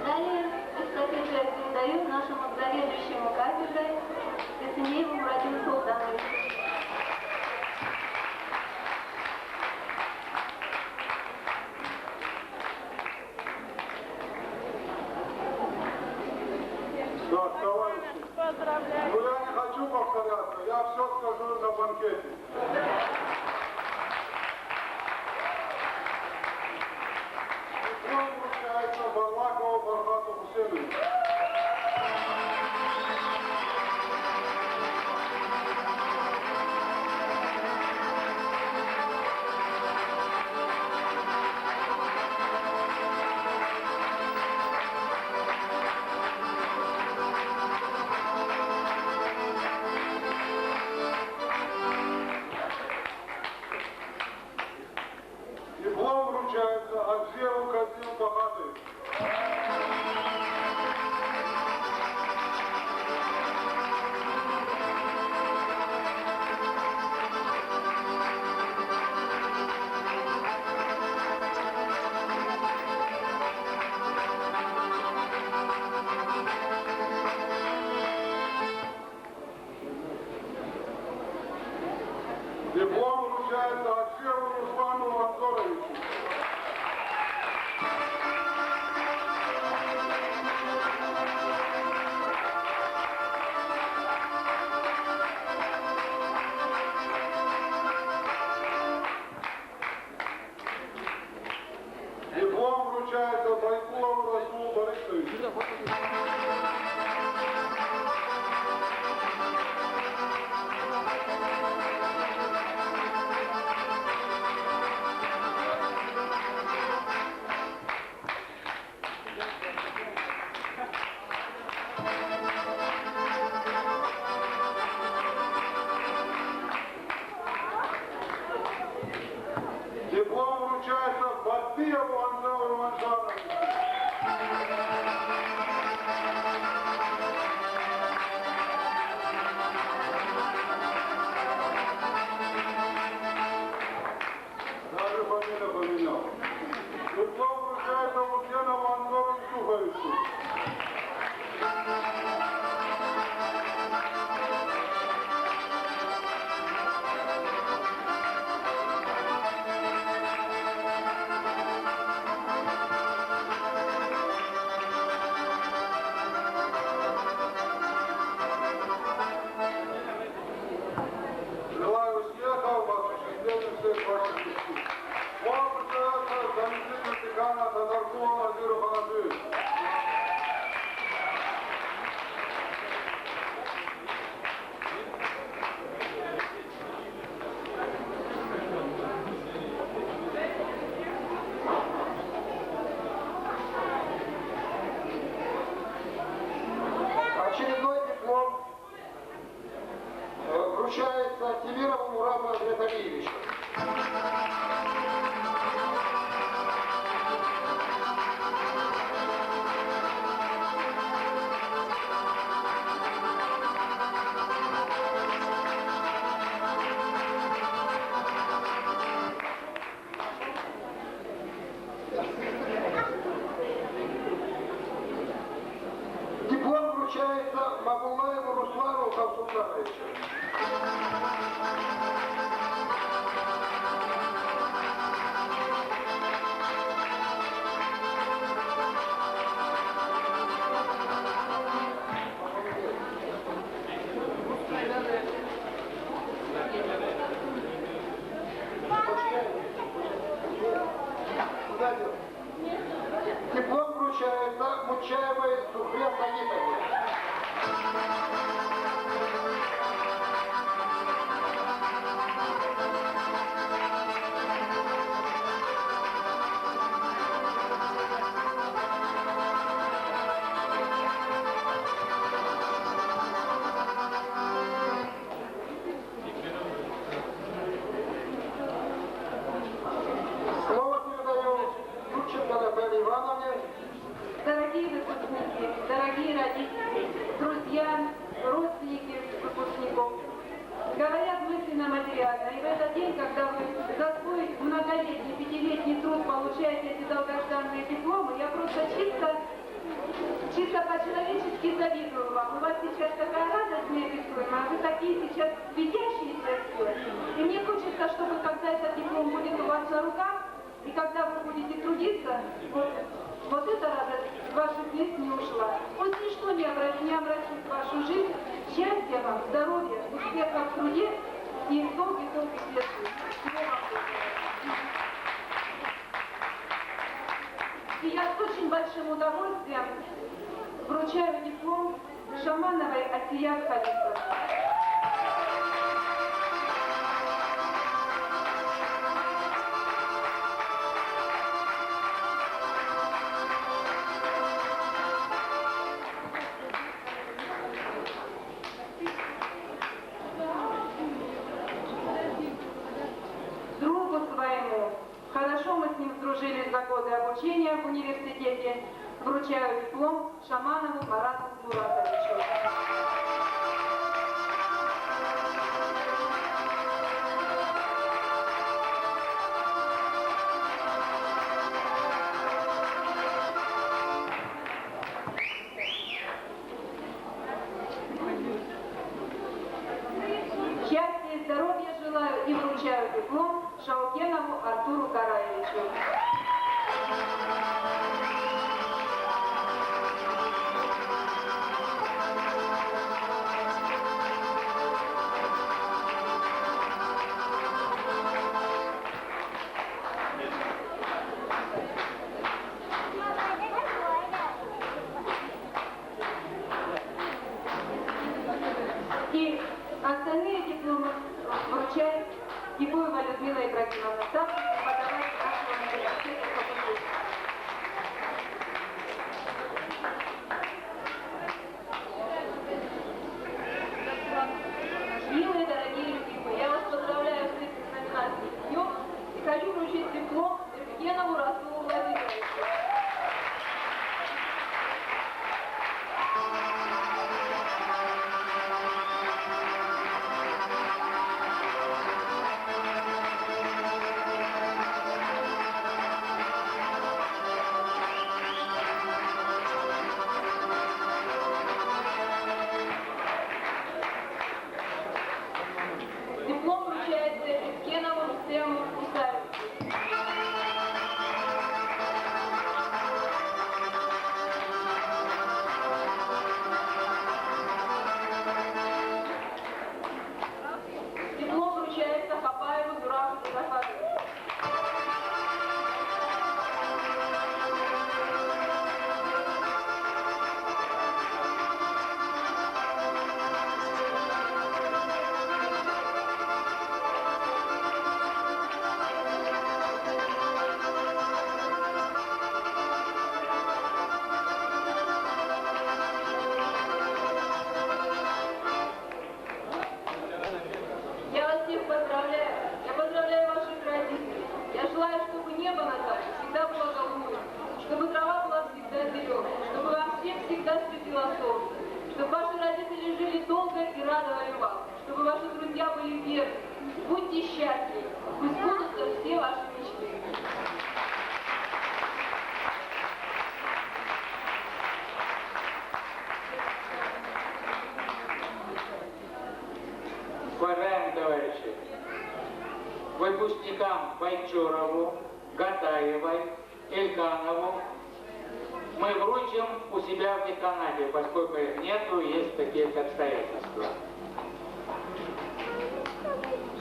Далее эстафету я передаю нашему заведующему кафедрой Касимееву Мурадину Султановичу. Так, товарищи, ну я не хочу повторяться, я все скажу на банкете. Диплом вручается Барлакову Бархату Хусейновичу. Диплом вручается Акзеву Кадил Бахатовичу. Диплом вручается Аксеву Руслану Анзоровичу. Диплом вручается Байкулову Расулу Борисовичу. вручается Мабулаеву Руслану Хавсултановичу. Диплом вручается Мучаевой Сухре Сагитовне. Слово передаю Юченко Наталье Ивановне. Дорогие выпускники, дорогие родители, друзья, родственники выпускников, говорят мысленно материально. И в этот день, когда вы за свой многолетний, пятилетний труд получаете эти долгожданные дипломы, я просто чисто по-человечески завидую вам. У вас сейчас такая радость неописуемая, вы такие сейчас светящиеся все. И мне хочется, чтобы когда этот диплом будет у вас на руках, и когда вы будете трудиться, вот эта радость с ваших мест не ушла. Пусть ничто не омрачит вашу жизнь. Счастья вам, здоровья, успеха в труде и долгих-долгих лет. Всего вам доброго. И я с очень большим удовольствием вручаю диплом Шамановой Асия Халифовне. Другу своему, хорошо мы с ним сдружились за годы обучения в университете, вручаю диплом Шаманову Марату Муратовичу. Счастья и здоровья желаю и вручаю диплом Шаукенову Артуру Караевичу. И остальные дипломы вручает Ибуева Людмила Ибрагимовна, старший преподаватель нашего университета факультета. Милые, дорогие любимые, я вас поздравляю с этим знаменательным днем и хочу вручить диплом Евгенову Расулу Владимировичу. Диплом вручается Евгенову Рустему Исаевичу. Диплом вручается Хапаеву Дураку Мустафаевичу. Я вас всех поздравляю. Я поздравляю ваших родителей. Я желаю, чтобы небо над вами всегда было голубым, чтобы трава была всегда зеленой, чтобы вам всем всегда светило солнце, чтобы ваши родители жили долго и радовали вас, чтобы ваши друзья были верны. Будьте счастливы. Пусть сбудутся все ваши мечты. выпускникам Байчурову, Гатаевой, Эльканову мы вручим у себя в деканате, поскольку их нету, есть такие обстоятельства.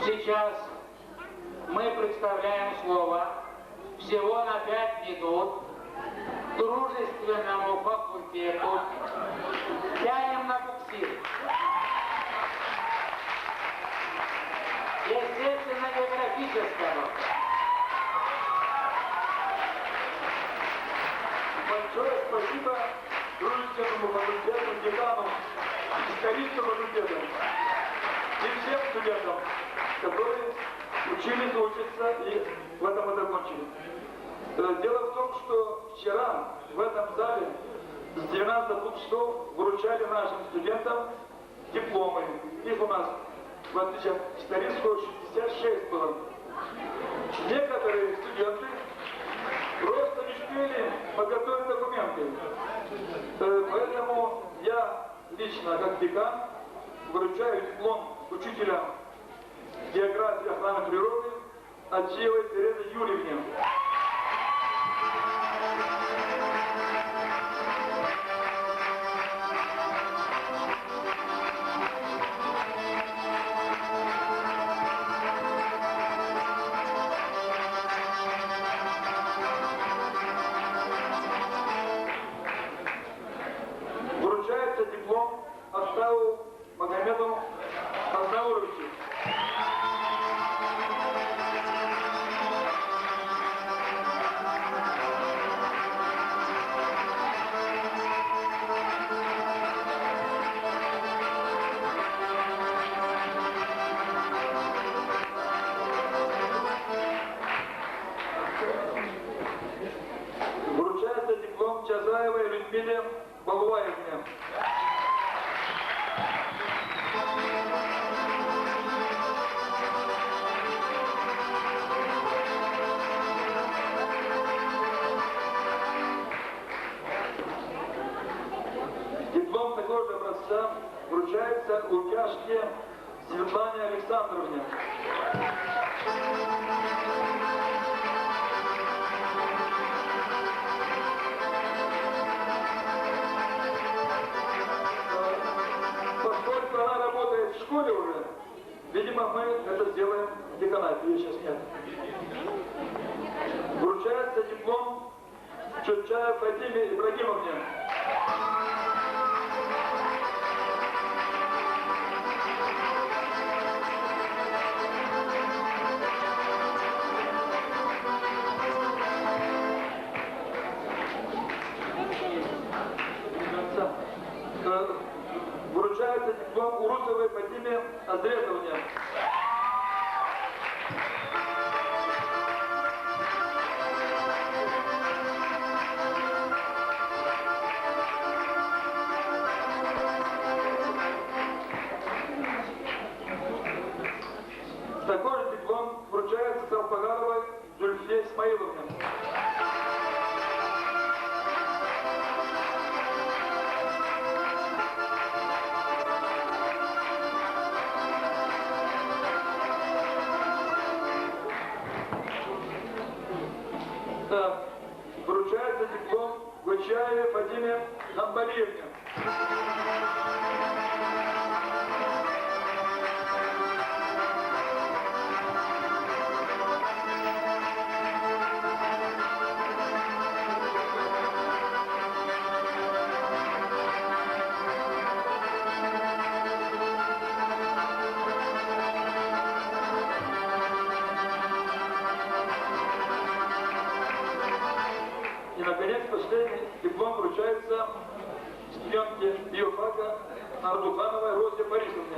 Сейчас мы представляем слово всего на 5 минут дружественному факультету. Тянем на буксир. Естественно, географическому. Большое спасибо дружественному факультету, декану, историческому факультету и всем студентам, которые учились, учатся и в этом и закончили. Дело в том, что вчера в этом зале с 12 часов вручали нашим студентам дипломы. Их у нас, в отличие от исторического, 66 было. Некоторые студенты просто не успели подготовить документы. Поэтому я лично, как декан, вручаю диплом учителя географии и охраны природы Ачиевой Терезе Юрьевне. Вручается диплом Астау Магомеду Азнауровичу. Вручается диплом Чазаевой Людмиле Балуаевне. Диплом такого же образца вручается Лукяшке Светлане Александровне. Поскольку она работает в школе уже, видимо, мы это сделаем в деканате, ее сейчас нет. Вручается диплом Чурчаев Фатиме Ибрагимовне. Вручается диплом Урусовой Фатиме Азретовне. Такой же диплом вручается Салпагаровой Зульфе Исмаиловне. Вручается диплом Гучаеве Фатиме Хамбалиевне. И, наконец, последний диплом вручается студентке биофака Ардухановой Розе Борисовне.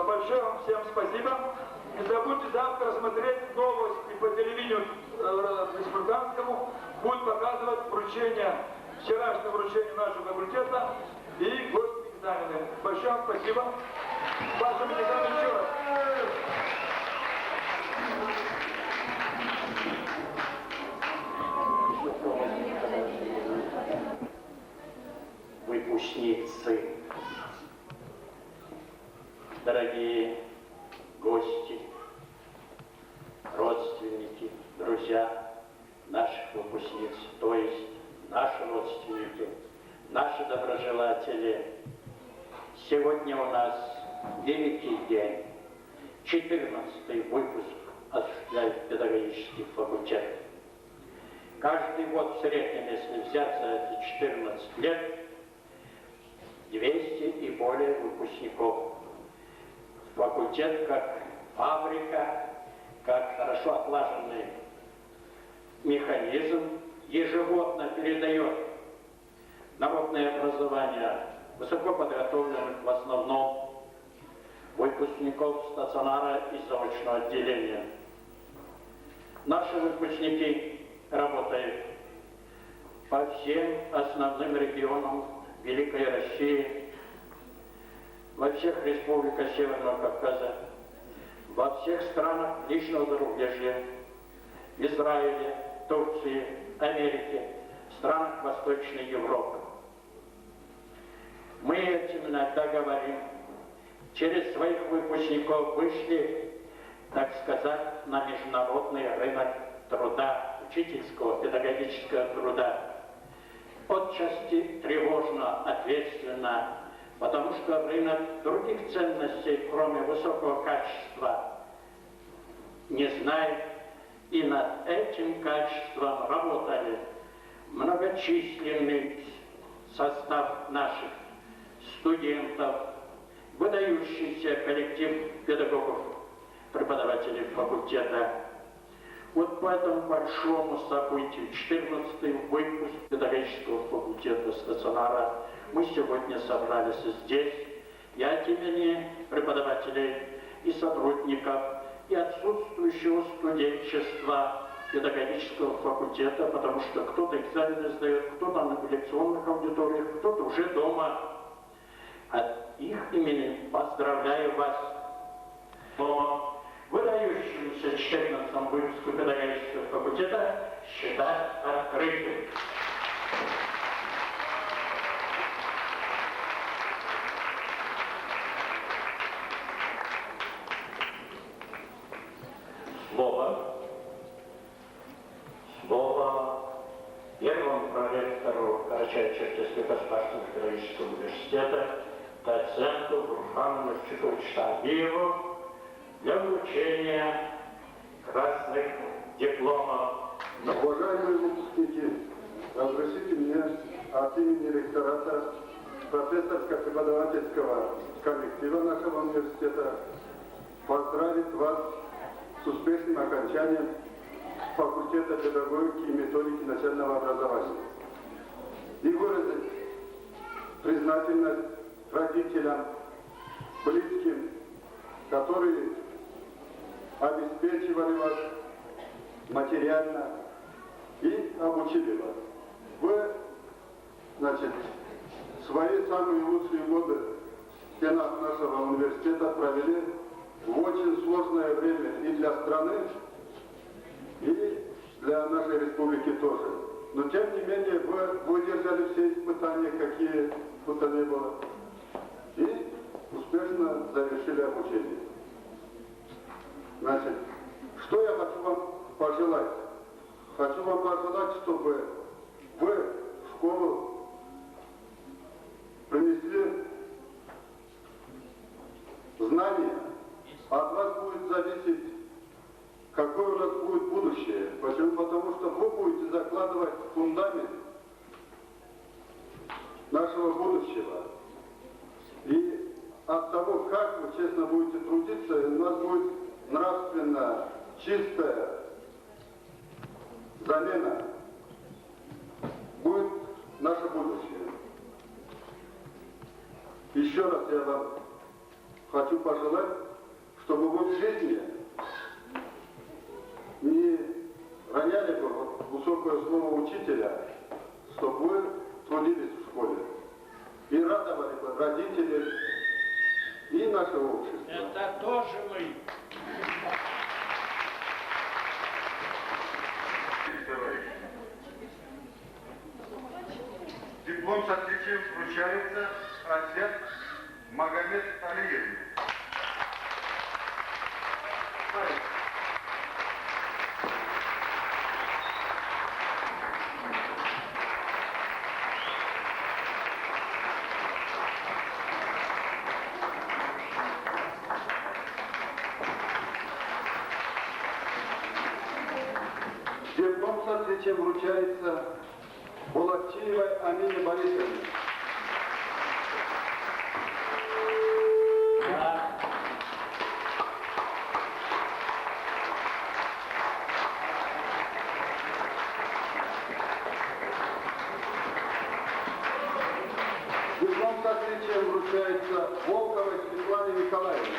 Большое вам всем спасибо. Не забудьте завтра смотреть новости по телевидению республиканскому. Будет показывать вручение, вчерашнее вручение нашего факультета и гость государыня. Большое вам спасибо. Вашим делам еще раз. Выпускницы, дорогие гости, родственники, друзья наших выпускниц, то есть наши родственники, наши доброжелатели. Сегодня у нас великий день, 14-й выпуск осуществляет педагогический факультет. Каждый год в среднем, если взять за эти 14 лет, 200 и более выпускников. Факультет как фабрика, как хорошо отлаженный механизм ежегодно передает народное образование высоко подготовленных в основном выпускников стационара и заочного отделения. Наши выпускники работают по всем основным регионам Великой России, во всех республиках Северного Кавказа, во всех странах ближнего зарубежья, Израиле, Турции, Америке, странах Восточной Европы. Мы этим иногда говорим, через своих выпускников вышли, так сказать, на международный рынок труда, учительского, педагогического труда. Отчасти тревожно, ответственно, потому что рынок других ценностей, кроме высокого качества, не знает. И над этим качеством работали многочисленный состав наших студентов, выдающийся коллектив педагогов, преподавателей факультета. Вот по этому большому событию, 14-й выпуск педагогического факультета стационара, мы сегодня собрались здесь. И от имени преподавателей и сотрудников, и отсутствующего студенчества педагогического факультета, потому что кто-то экзамены сдает, кто-то на лекционных аудиториях, кто-то уже дома. От их имени поздравляю вас с выдающимся 14-м выпуску педагогического факультета считать открытым. Слово первому проректору Карачаево-Черкесского государственного педагогического университета, доценту Бурхану Чиковичу Тагиеву для вручения красных дипломов. Уважаемые выпускники, разрешите мне от имени ректората профессорско-преподавательского коллектива нашего университета поздравить вас с успешным окончанием факультета педагогики и методики начального образования и выразить признательность родителям, близким, которые обеспечивали вас материально и обучили вас. Вы, свои самые лучшие годы в стенах нашего университета провели в очень сложное время и для страны, и для нашей республики тоже. Но тем не менее вы выдержали все испытания, какие бы то ни было, и успешно завершили обучение. Что я хочу вам пожелать? Хочу вам пожелать, чтобы вы в школу принесли знания. От вас будет зависеть, какое у нас будет будущее. Почему? Потому что вы будете закладывать фундамент нашего будущего. И от того, как вы честно будете трудиться, у нас будет нравственно чистая замена. Будет наше будущее. Еще раз я вам хочу пожелать, чтобы вы в жизни не роняли бы высокое слово учителя, чтобы вы трудились в школе. и радовали бы родители и наше общество. Это тоже мы. Диплом с отличием вручается Азет Магомед Алиевне. Диплом с отличием вручается Булатчиевой Амине Борисовне. Диплом с отличием вручается Волковой Светлане Николаевне.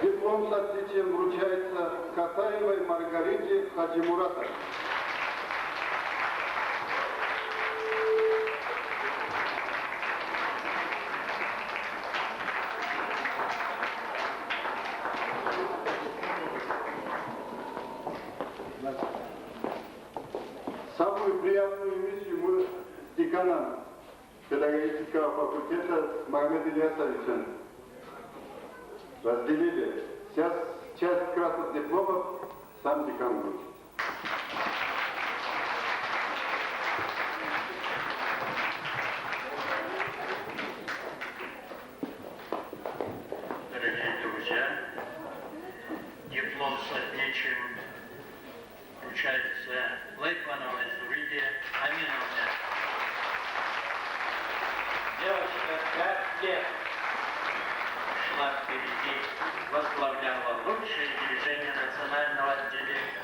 Диплом с отличием вручается Катаевой Маргарите Хаджимуратовне. Самую приятную миссию мы с деканом педагогического факультета с Магомедом Ильясовичем разделили. Сейчас часть красных дипломов сам декан вручит. Дорогие друзья, диплом с отличием вручается Лейкмановой Зуриде Аминовне. Девочка 5 лет Шла впереди, возглавляла лучшее движение национального отделения.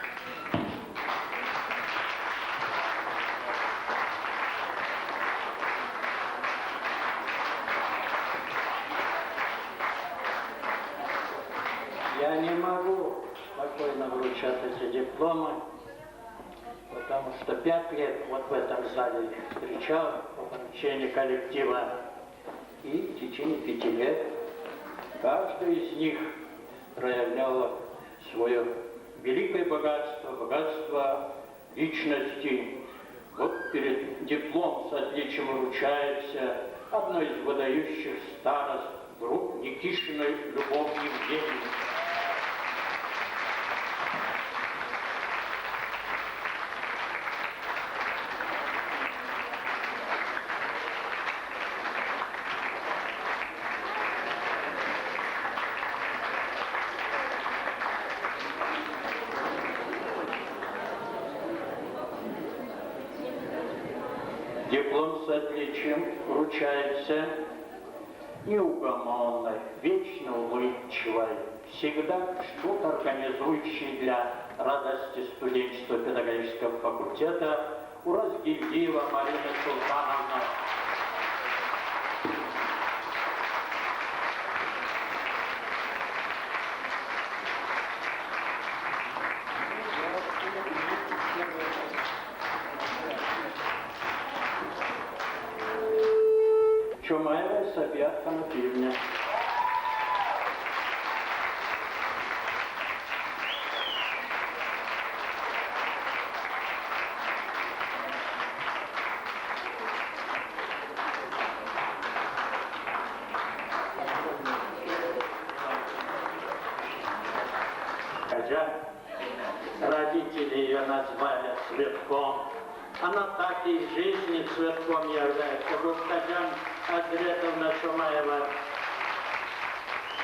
Я не могу спокойно вручать эти дипломы, потому что 5 лет вот в этом зале их встречал по поручению коллектива, и в течение 5 лет каждый из них проявлял свое великое богатство, богатство личности. Вот перед диплом с отличием вручается одной из выдающих старост групп Никишиной Любовь Евгеньевны. Диплом с отличием вручается неугомонной, вечно улыбчивой, всегда что-то организующей для радости студенчества педагогического факультета Уразгильдиева Марина Султановна. Чумаева София Хаматьевна. Хотя родители ее назвали цветком, она так и в жизни цветком является. Рухтаджан Азретовна Чумаева.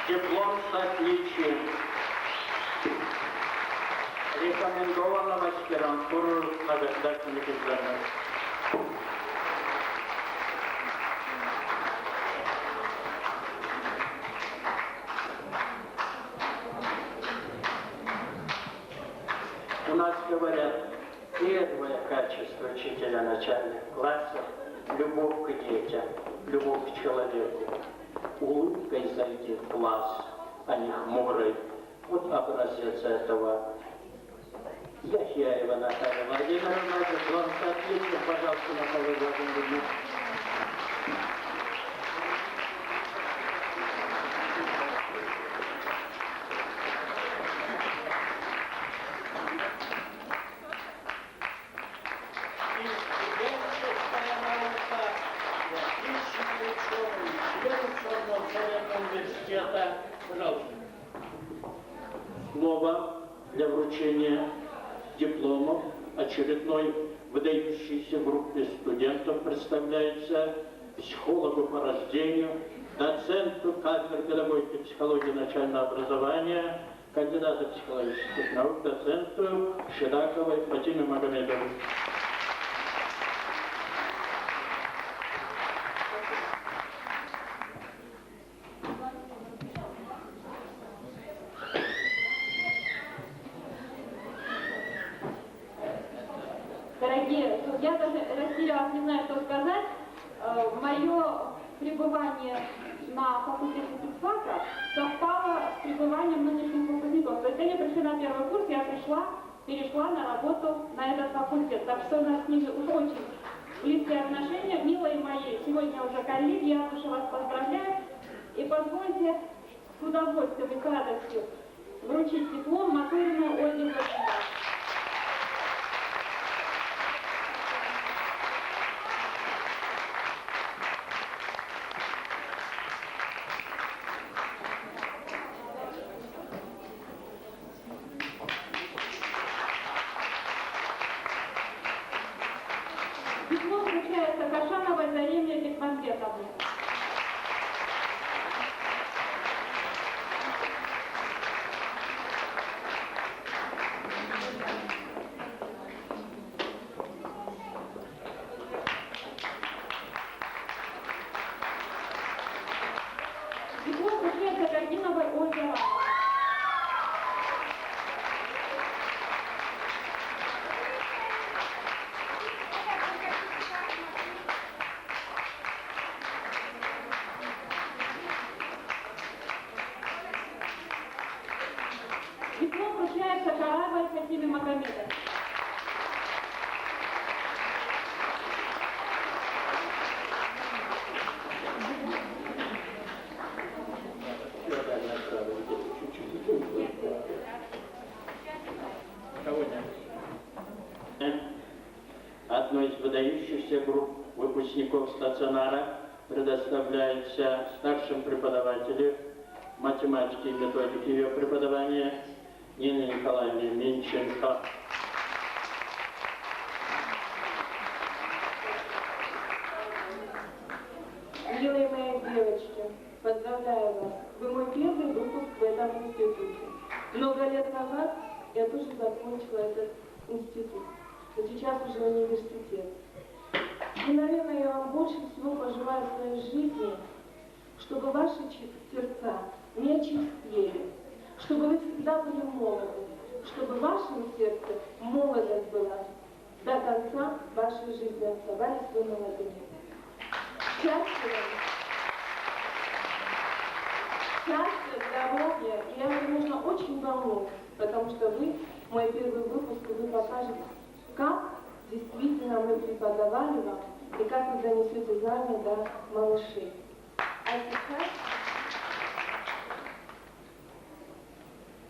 Диплом с отличием. Рекомендована в аспирантуру на государственных экзаменах. У нас говорят, первое качество учителя начальных классов – любовь к детям, любовь к человеку. Улыбкой зайти в класс, они хмурые. Вот образец этого. Яхяева Наталья Владимировна, диплом отлично, пожалуйста, Наталья Владимировна. Пожалуйста. Слово для вручения дипломов очередной выдающейся группе студентов представляется психологу по рождению, доценту кафедры педагогики и психологии начального образования, кандидату психологических наук, доценту Шидаковой Фатиме Магомедовой. Дорогие, я даже растерялась, не знаю, что сказать. Мое пребывание на факультете физфака совпало с пребыванием нынешних выпускников. То есть они пришли на первый курс, я перешла на работу на этот факультет. Так что у нас с ними уж очень близкие отношения, милые мои, сегодня уже коллеги, я от души вас поздравляю. И позвольте с удовольствием и с радостью вручить диплом Матуриной Ольге Владимировне. Диплом вручается Кашановой Зареме Бекмамбетовне. Диплом вручается Гординовой Ольге Ивановне. Диплом вручается Каравой Фатиме Магомедовне. Одной из выдающихся групп выпускников стационара предоставляется старшим преподавателем математики и методики ее преподавания Нине Николаевне Минченко. Милые мои девочки, поздравляю вас. Вы мой первый выпуск в этом институте. Много лет назад я тоже закончила этот институт, но сейчас уже университет. И, наверное, я вам больше всего пожелаю в своей жизни, чтобы ваши сердца не очистели, чтобы вы всегда были молоды, чтобы в вашем сердце молодость была. До конца вашей жизни оставались вы молодыми. Счастья вам! Счастья, здоровья! И я, возможно, очень волнуюсь, потому что вы, мой первый выпуск, вы покажете, как действительно мы преподавали вам и как вы донесете знания до малышей. А сейчас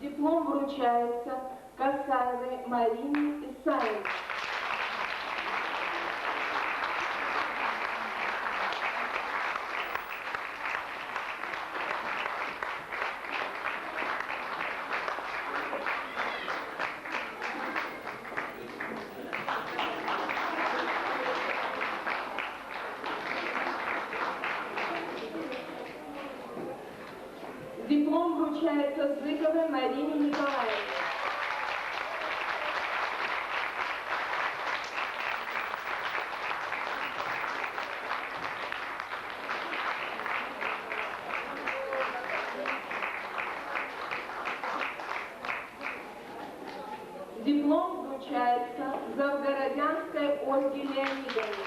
диплом вручается Касаевой Марине Исаевне. Диплом вручается Зыковой Марине Николаевне. Диплом вручается Завгородянской Ольге Леонидовне.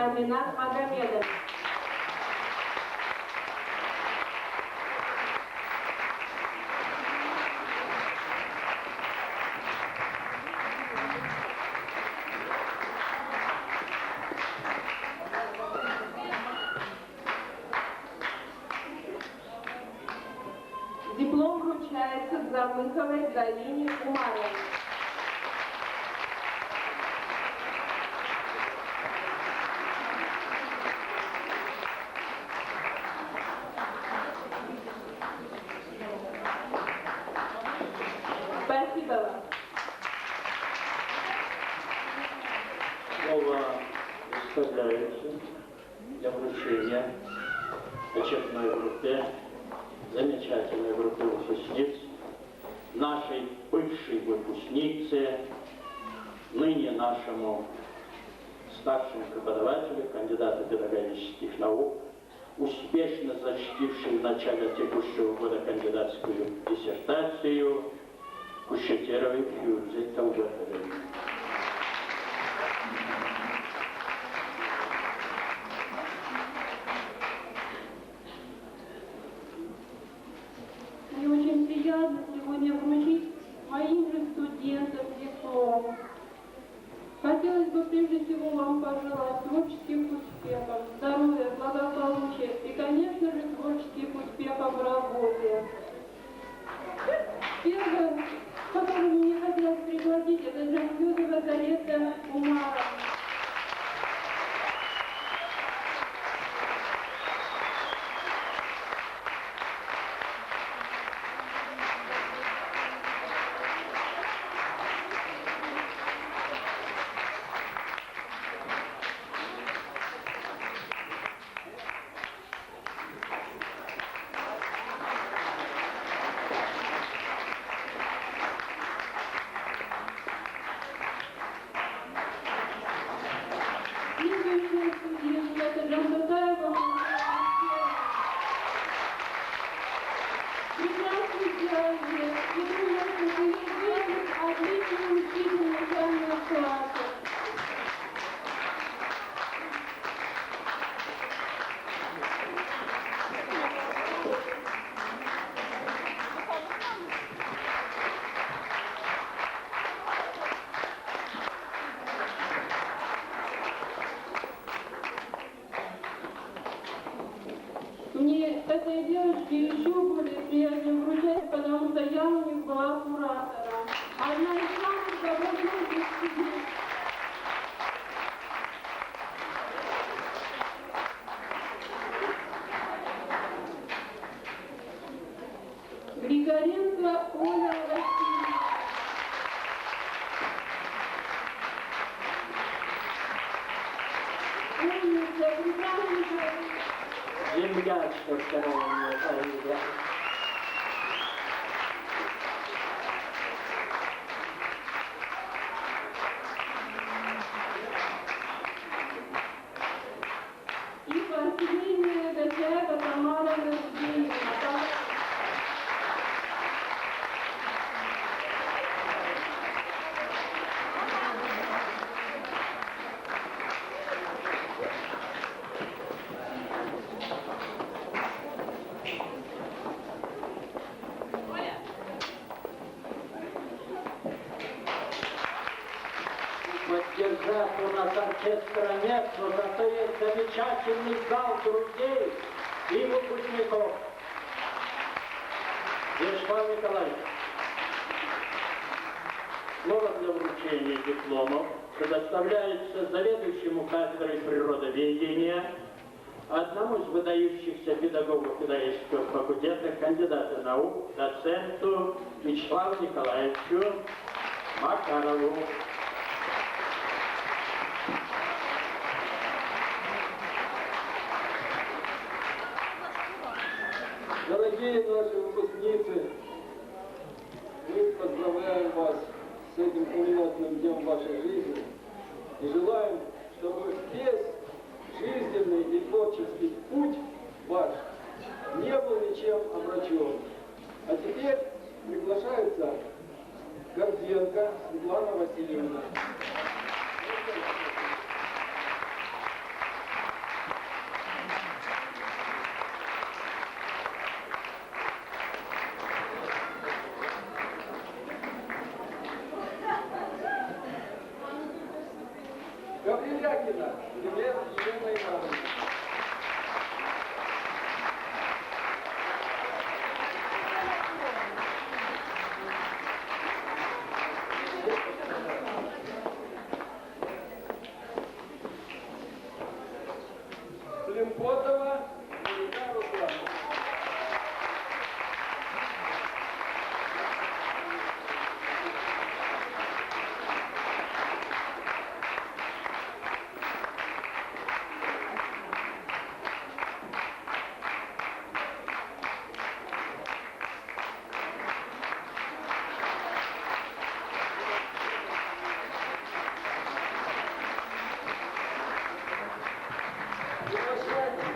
Аминат Магомедович. Диплом вручается Замыховой Галине Умаровне. Спасибо вам. Слово представляется для вручения очередной группе, замечательной группе выпускниц, нашей бывшей выпускнице, ныне нашему старшему преподавателю, кандидату педагогических наук, успешно защитившей в начале текущего года кандидатскую диссертацию Кушетеровой Фьюзе Талгатовой. Мне очень приятно сегодня вручить моим же студентам диплом. Хотелось бы прежде всего вам пожелать творческих успехов, здоровья, благополучия и, конечно же, творческих успехов в работе. Первое, которое мне хотелось пригласить, это Джамфюзова Галета Умаровна. Следующая студентка это Джамбатаева. Прекрасный человек, отличный учитель начального класса. Мне этой девочке еще более приятно вручать, потому что я у них была куратором. Одна из самых заботливых студентов. Григоренко Оля Васильевна. Умница, прекрасный человек. Землячка вторая фамилия. И последняя Гачаева Тамара Евгеньевна. Поддержать у нас оркестра нет, но зато есть замечательный зал друзей и выпускников. Вячеслав Николаевич, слово для вручения дипломов предоставляется заведующему кафедрой природоведения, одному из выдающихся педагогов педагогического факультета, кандидата наук, доценту Вячеславу Николаевичу Макарову. Дорогие наши выпускницы, мы поздравляем вас с этим кульминантным днем вашей жизни и желаем, чтобы весь жизненный и творческий путь ваш не был ничем омрачен. А теперь приглашается Горденко Светлана Васильевна.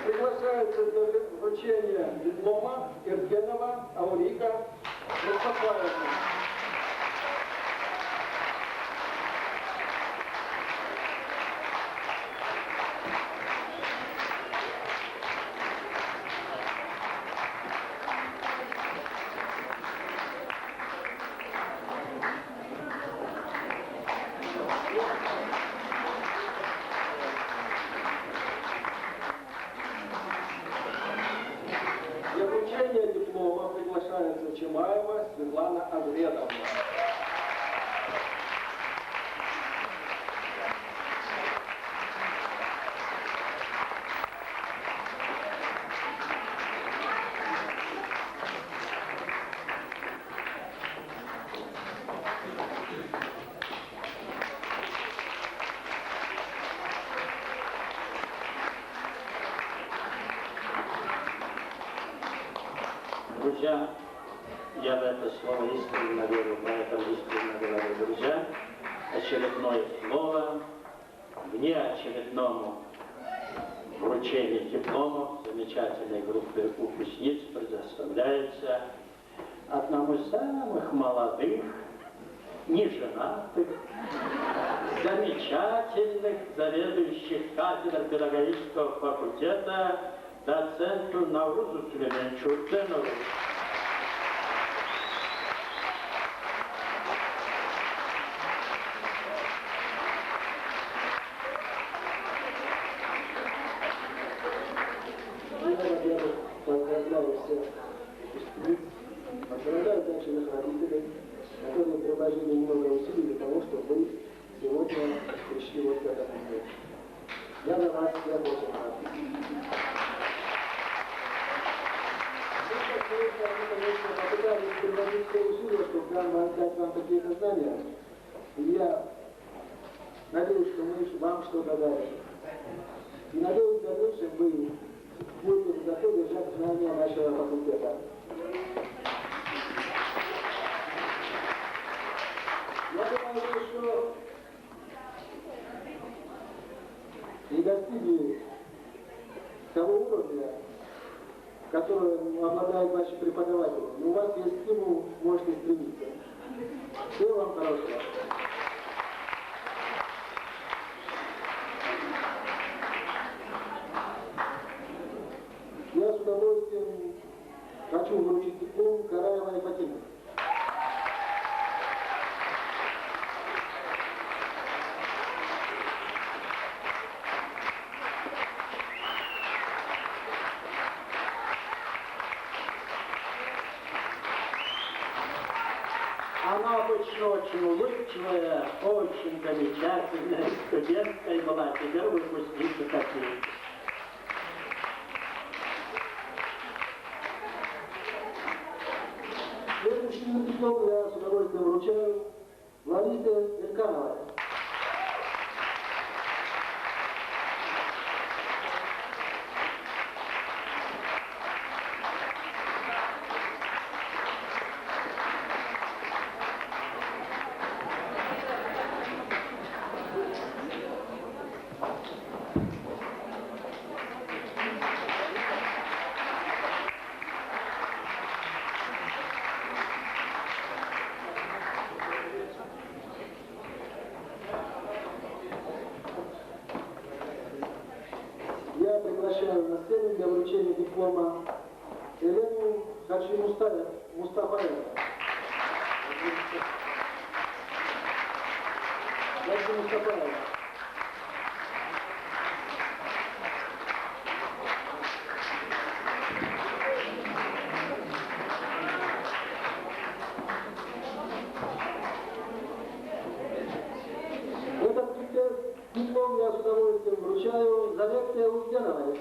Приглашается для вручения диплома Эркенова Аурика Мустафаевна. Для вручения диплома приглашается Чимаева Светлана Андреевна. Друзья, я в это слово искренне верю, поэтому искренне говорю, друзья, очередное слово внеочередному вручению дипломов замечательной группы выпускниц предоставляется одному из самых молодых, неженатых, замечательных заведующих кафедр педагогического факультета доценту Наурузу Сулейменовичу Урденову. Я поздравляю всех выпускниц, поздравляю также их родителей, которые приложили немного усилий для того, чтобы вы сегодня пришли вот к этому дню. Я на вас всех очень рад. Мы, конечно, попытались приложить все усилия, чтобы дать вам какие-то знания. И я надеюсь, что мы вам что-то дали. И надеюсь, в дальнейшем вы будете готовы держать знания нашего факультета. Я думаю, что и достигли того уровня, которым обладают ваши преподаватели. Но у вас есть стимул, можете стремиться. Всего вам хорошего. Я с удовольствием хочу вручить диплом Караевой Фатиме. Она обычно очень улыбчивая, очень замечательная студентка и была теперь выпускница таких. Следующий диплом я с удовольствием вручаю Ларисе Элькановой. Я приглашаю на сцену для вручения диплома Елену Хаджи Мустафаеву. Хаджи Мустафаева. Этот диплом я с удовольствием вручаю Заветке Лукьяновой.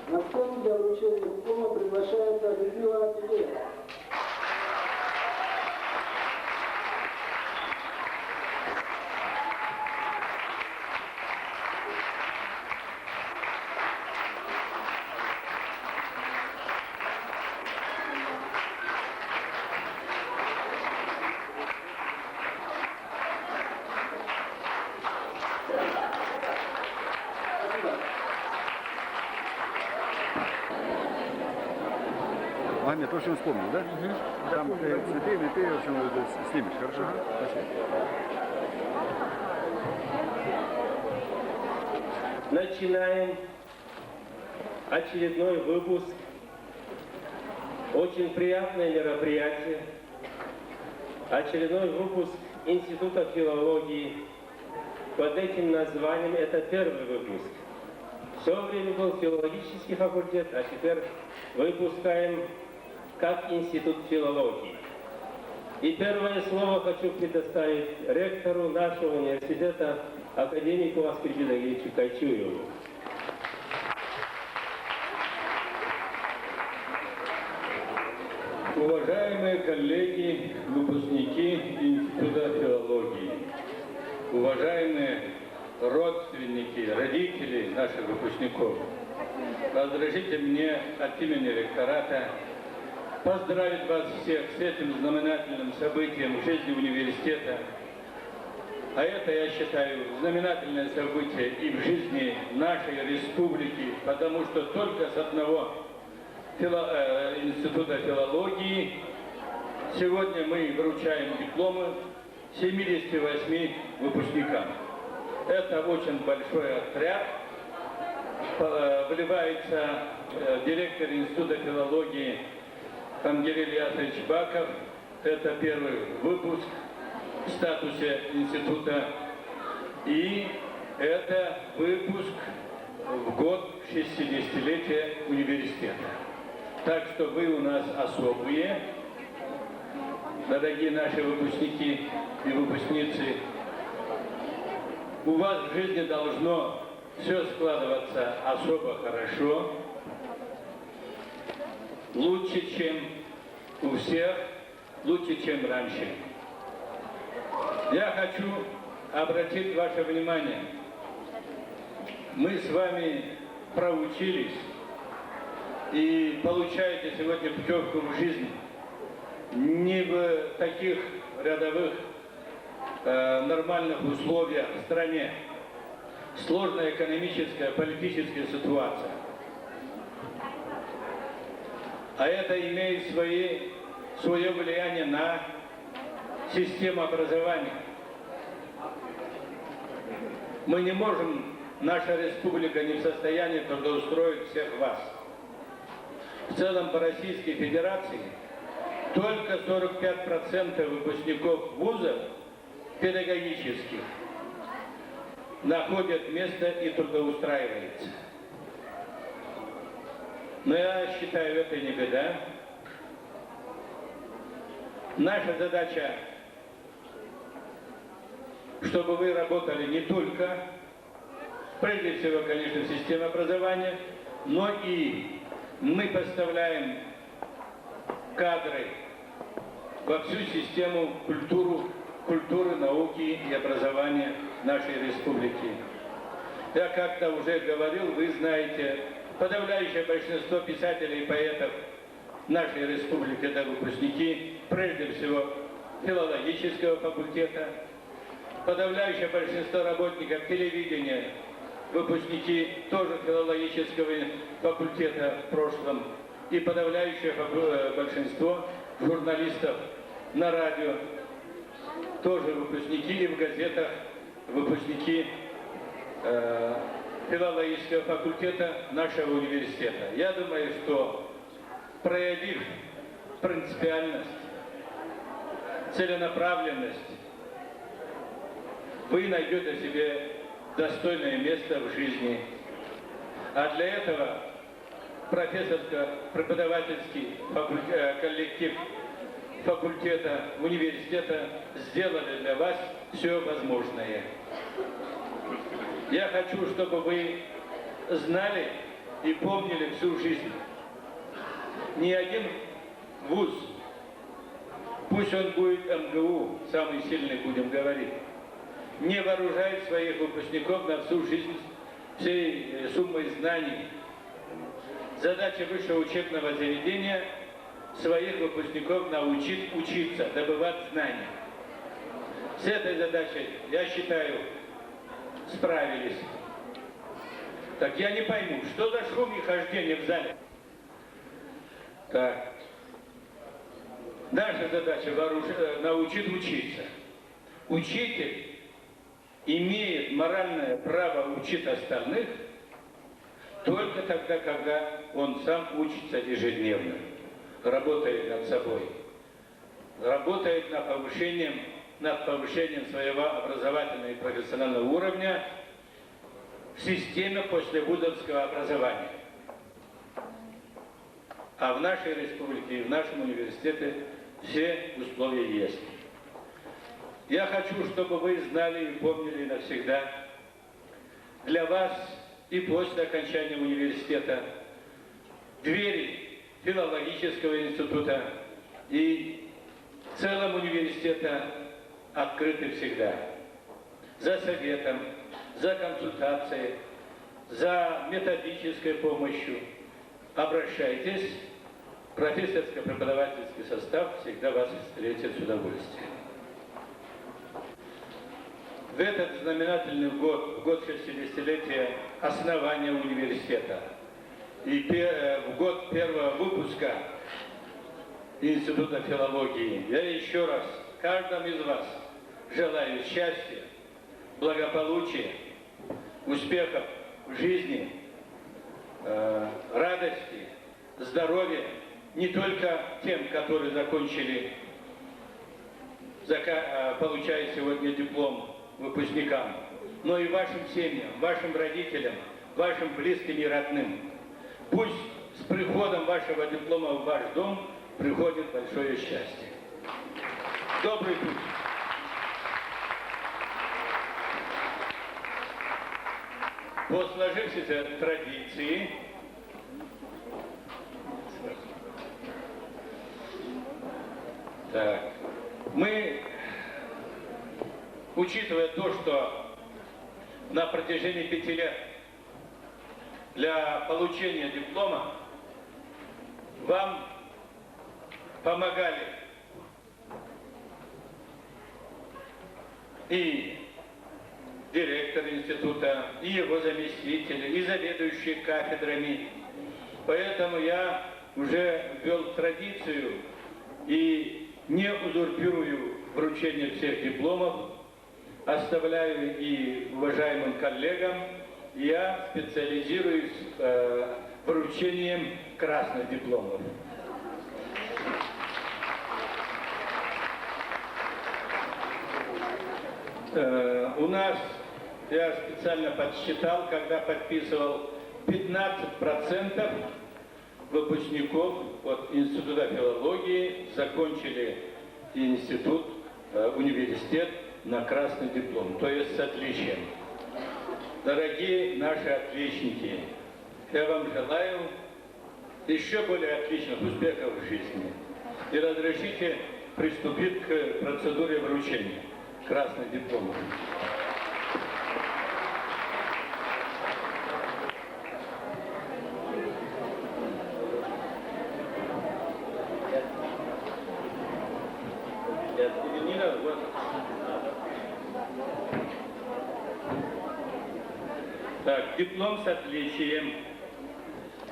На сцену для вручения диплома приглашается Людмила Артемьева. Нет, в общем, вспомнил, да? Там цветы, меты, в общем, снимешь, хорошо? Спасибо. Начинаем очередной выпуск. Очень приятное мероприятие. Очередной выпуск Института филологии. Под этим названием это первый выпуск. В свое время был филологический факультет, а теперь выпускаем как Институт филологии. И первое слово хочу предоставить ректору нашего университета, академику Аскару Георгиевичу Кайчуеву. Уважаемые коллеги, выпускники Института филологии, уважаемые родственники, родители наших выпускников, разрешите мне от имени ректората поздравить вас всех с этим знаменательным событием в жизни университета. А это, я считаю, знаменательное событие и в жизни нашей республики, потому что только с одного Института филологии сегодня мы вручаем дипломы 78 выпускникам. Это очень большой отряд. Вливается директор Института филологии Тамгир Ильясович Баков. Это первый выпуск в статусе института. И это выпуск в год 60-летия университета. Так что вы у нас особые, дорогие наши выпускники и выпускницы. У вас в жизни должно все складываться особо хорошо, лучше, чем у всех, лучше, чем раньше. Я хочу обратить ваше внимание. Мы с вами проучились и получаете сегодня путевку в жизнь не в таких рядовых нормальных условиях в стране. Сложная экономическая, политическая ситуация. А это имеет свое влияние на систему образования. Мы не можем, наша республика не в состоянии трудоустроить всех вас. В целом по Российской Федерации только 45% выпускников вузов педагогических находят место и трудоустраиваются. Но я считаю, это не беда. Наша задача, чтобы вы работали не только, прежде всего, конечно, в системе образования, но и мы поставляем кадры во всю систему культуры, науки и образования нашей республики. Я как-то уже говорил, вы знаете, подавляющее большинство писателей и поэтов нашей республики — это выпускники, прежде всего, филологического факультета. Подавляющее большинство работников телевидения — выпускники тоже филологического факультета в прошлом. И подавляющее большинство журналистов на радио тоже выпускники, и в газетах выпускники филологического факультета нашего университета. Я думаю, что проявив принципиальность, целенаправленность, вы найдете себе достойное место в жизни. А для этого профессорско-преподавательский коллектив факультета, университета сделали для вас все возможное. Я хочу, чтобы вы знали и помнили всю жизнь. Ни один вуз, пусть он будет МГУ, самый сильный будем говорить, не вооружает своих выпускников на всю жизнь всей суммой знаний. Задача высшего учебного заведения — своих выпускников научить учиться, добывать знания. С этой задачей, я считаю, справились. Так я не пойму, что за шум и хождение в зале? Так, Наша задача научить учиться. Учитель имеет моральное право учить остальных только тогда, когда он сам учится ежедневно, работает над собой, работает над повышением своего образовательного и профессионального уровня в системе послевузовского образования. А в нашей республике и в нашем университете все условия есть. Я хочу, чтобы вы знали и помнили навсегда, для вас и после окончания университета двери филологического института и в целом университета открыты всегда. За советом, за консультацией, за методической помощью обращайтесь. Профессорско-преподавательский состав всегда вас встретит с удовольствием. В этот знаменательный год, в год 60-летия основания университета и в год первого выпуска Института филологии, я еще раз каждому из вас желаю счастья, благополучия, успехов в жизни, радости, здоровья не только тем, которые получают сегодня диплом выпускникам, но и вашим семьям, вашим родителям, вашим близким и родным. Пусть с приходом вашего диплома в ваш дом приходит большое счастье. Добрый путь! По сложившейся традиции мы, учитывая то, что на протяжении 5 лет для получения диплома вам помогали и директор института, и его заместители, и заведующие кафедрами. Поэтому я уже ввел традицию и не узурпирую вручение всех дипломов, оставляю и уважаемым коллегам. Я специализируюсь вручением красных дипломов. У нас, я специально подсчитал, когда подписывал, 15% выпускников от Института филологии закончили институт, университет на красный диплом, то есть с отличием. Дорогие наши отличники, я вам желаю еще более отличных успехов в жизни. И разрешите приступить к процедуре вручения красных дипломов. Так, диплом с отличием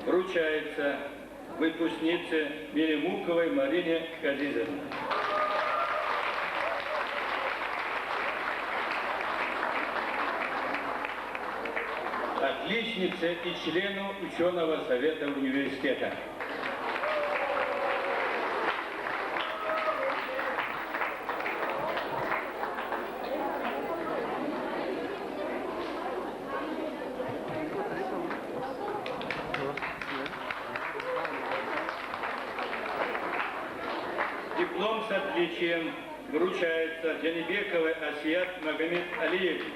вручается выпускнице Меремуковой Марине Газизовне. Отличнице и члену ученого совета университета. Диплом с отличием вручается Джанибековой Асият Магомед Алиевне.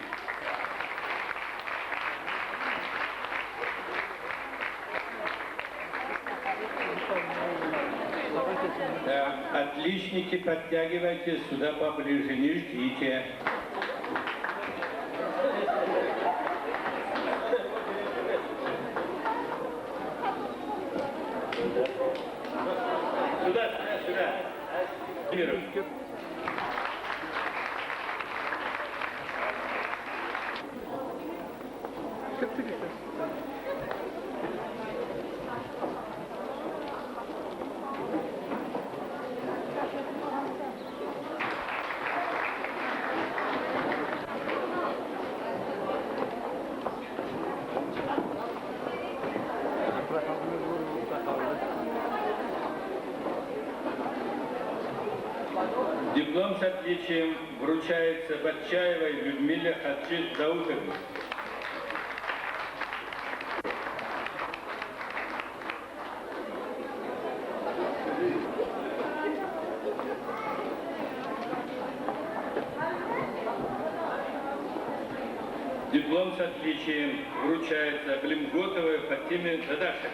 Отличники, подтягивайтесь сюда поближе, не ждите. Сюда. Диплом с отличием вручается Батчаевой Людмиле Хаджи Даутовне. Диплом с отличием вручается Блимготовой Фатиме Дадашевне.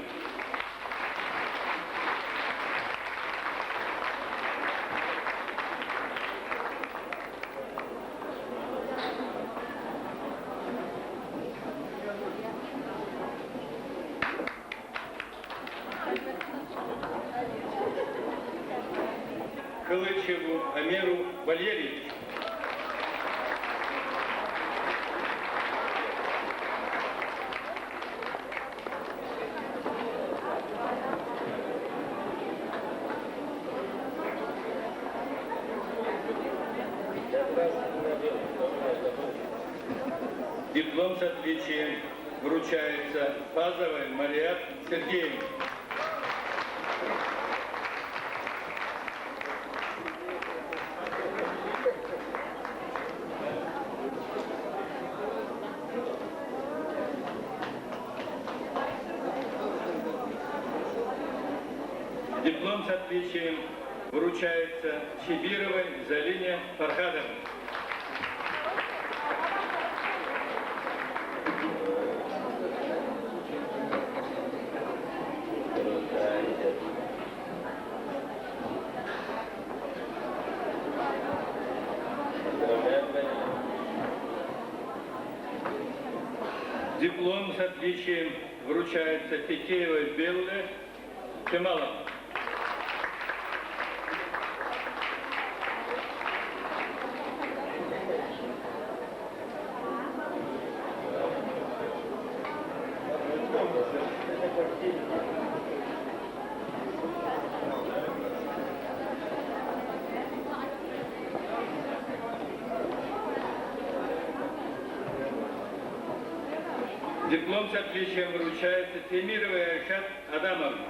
Кылычеву Амеру Валерьевичу. Диплом с отличием вручается Пазовой Мариат Сергеевне. Диплом с отличием вручается Чибировой Залине Фархадовне. Диплом с отличием вручается Фитеевой Белле Кемаловне. Диплом с отличием вручается Темировой Айшат Адамовне.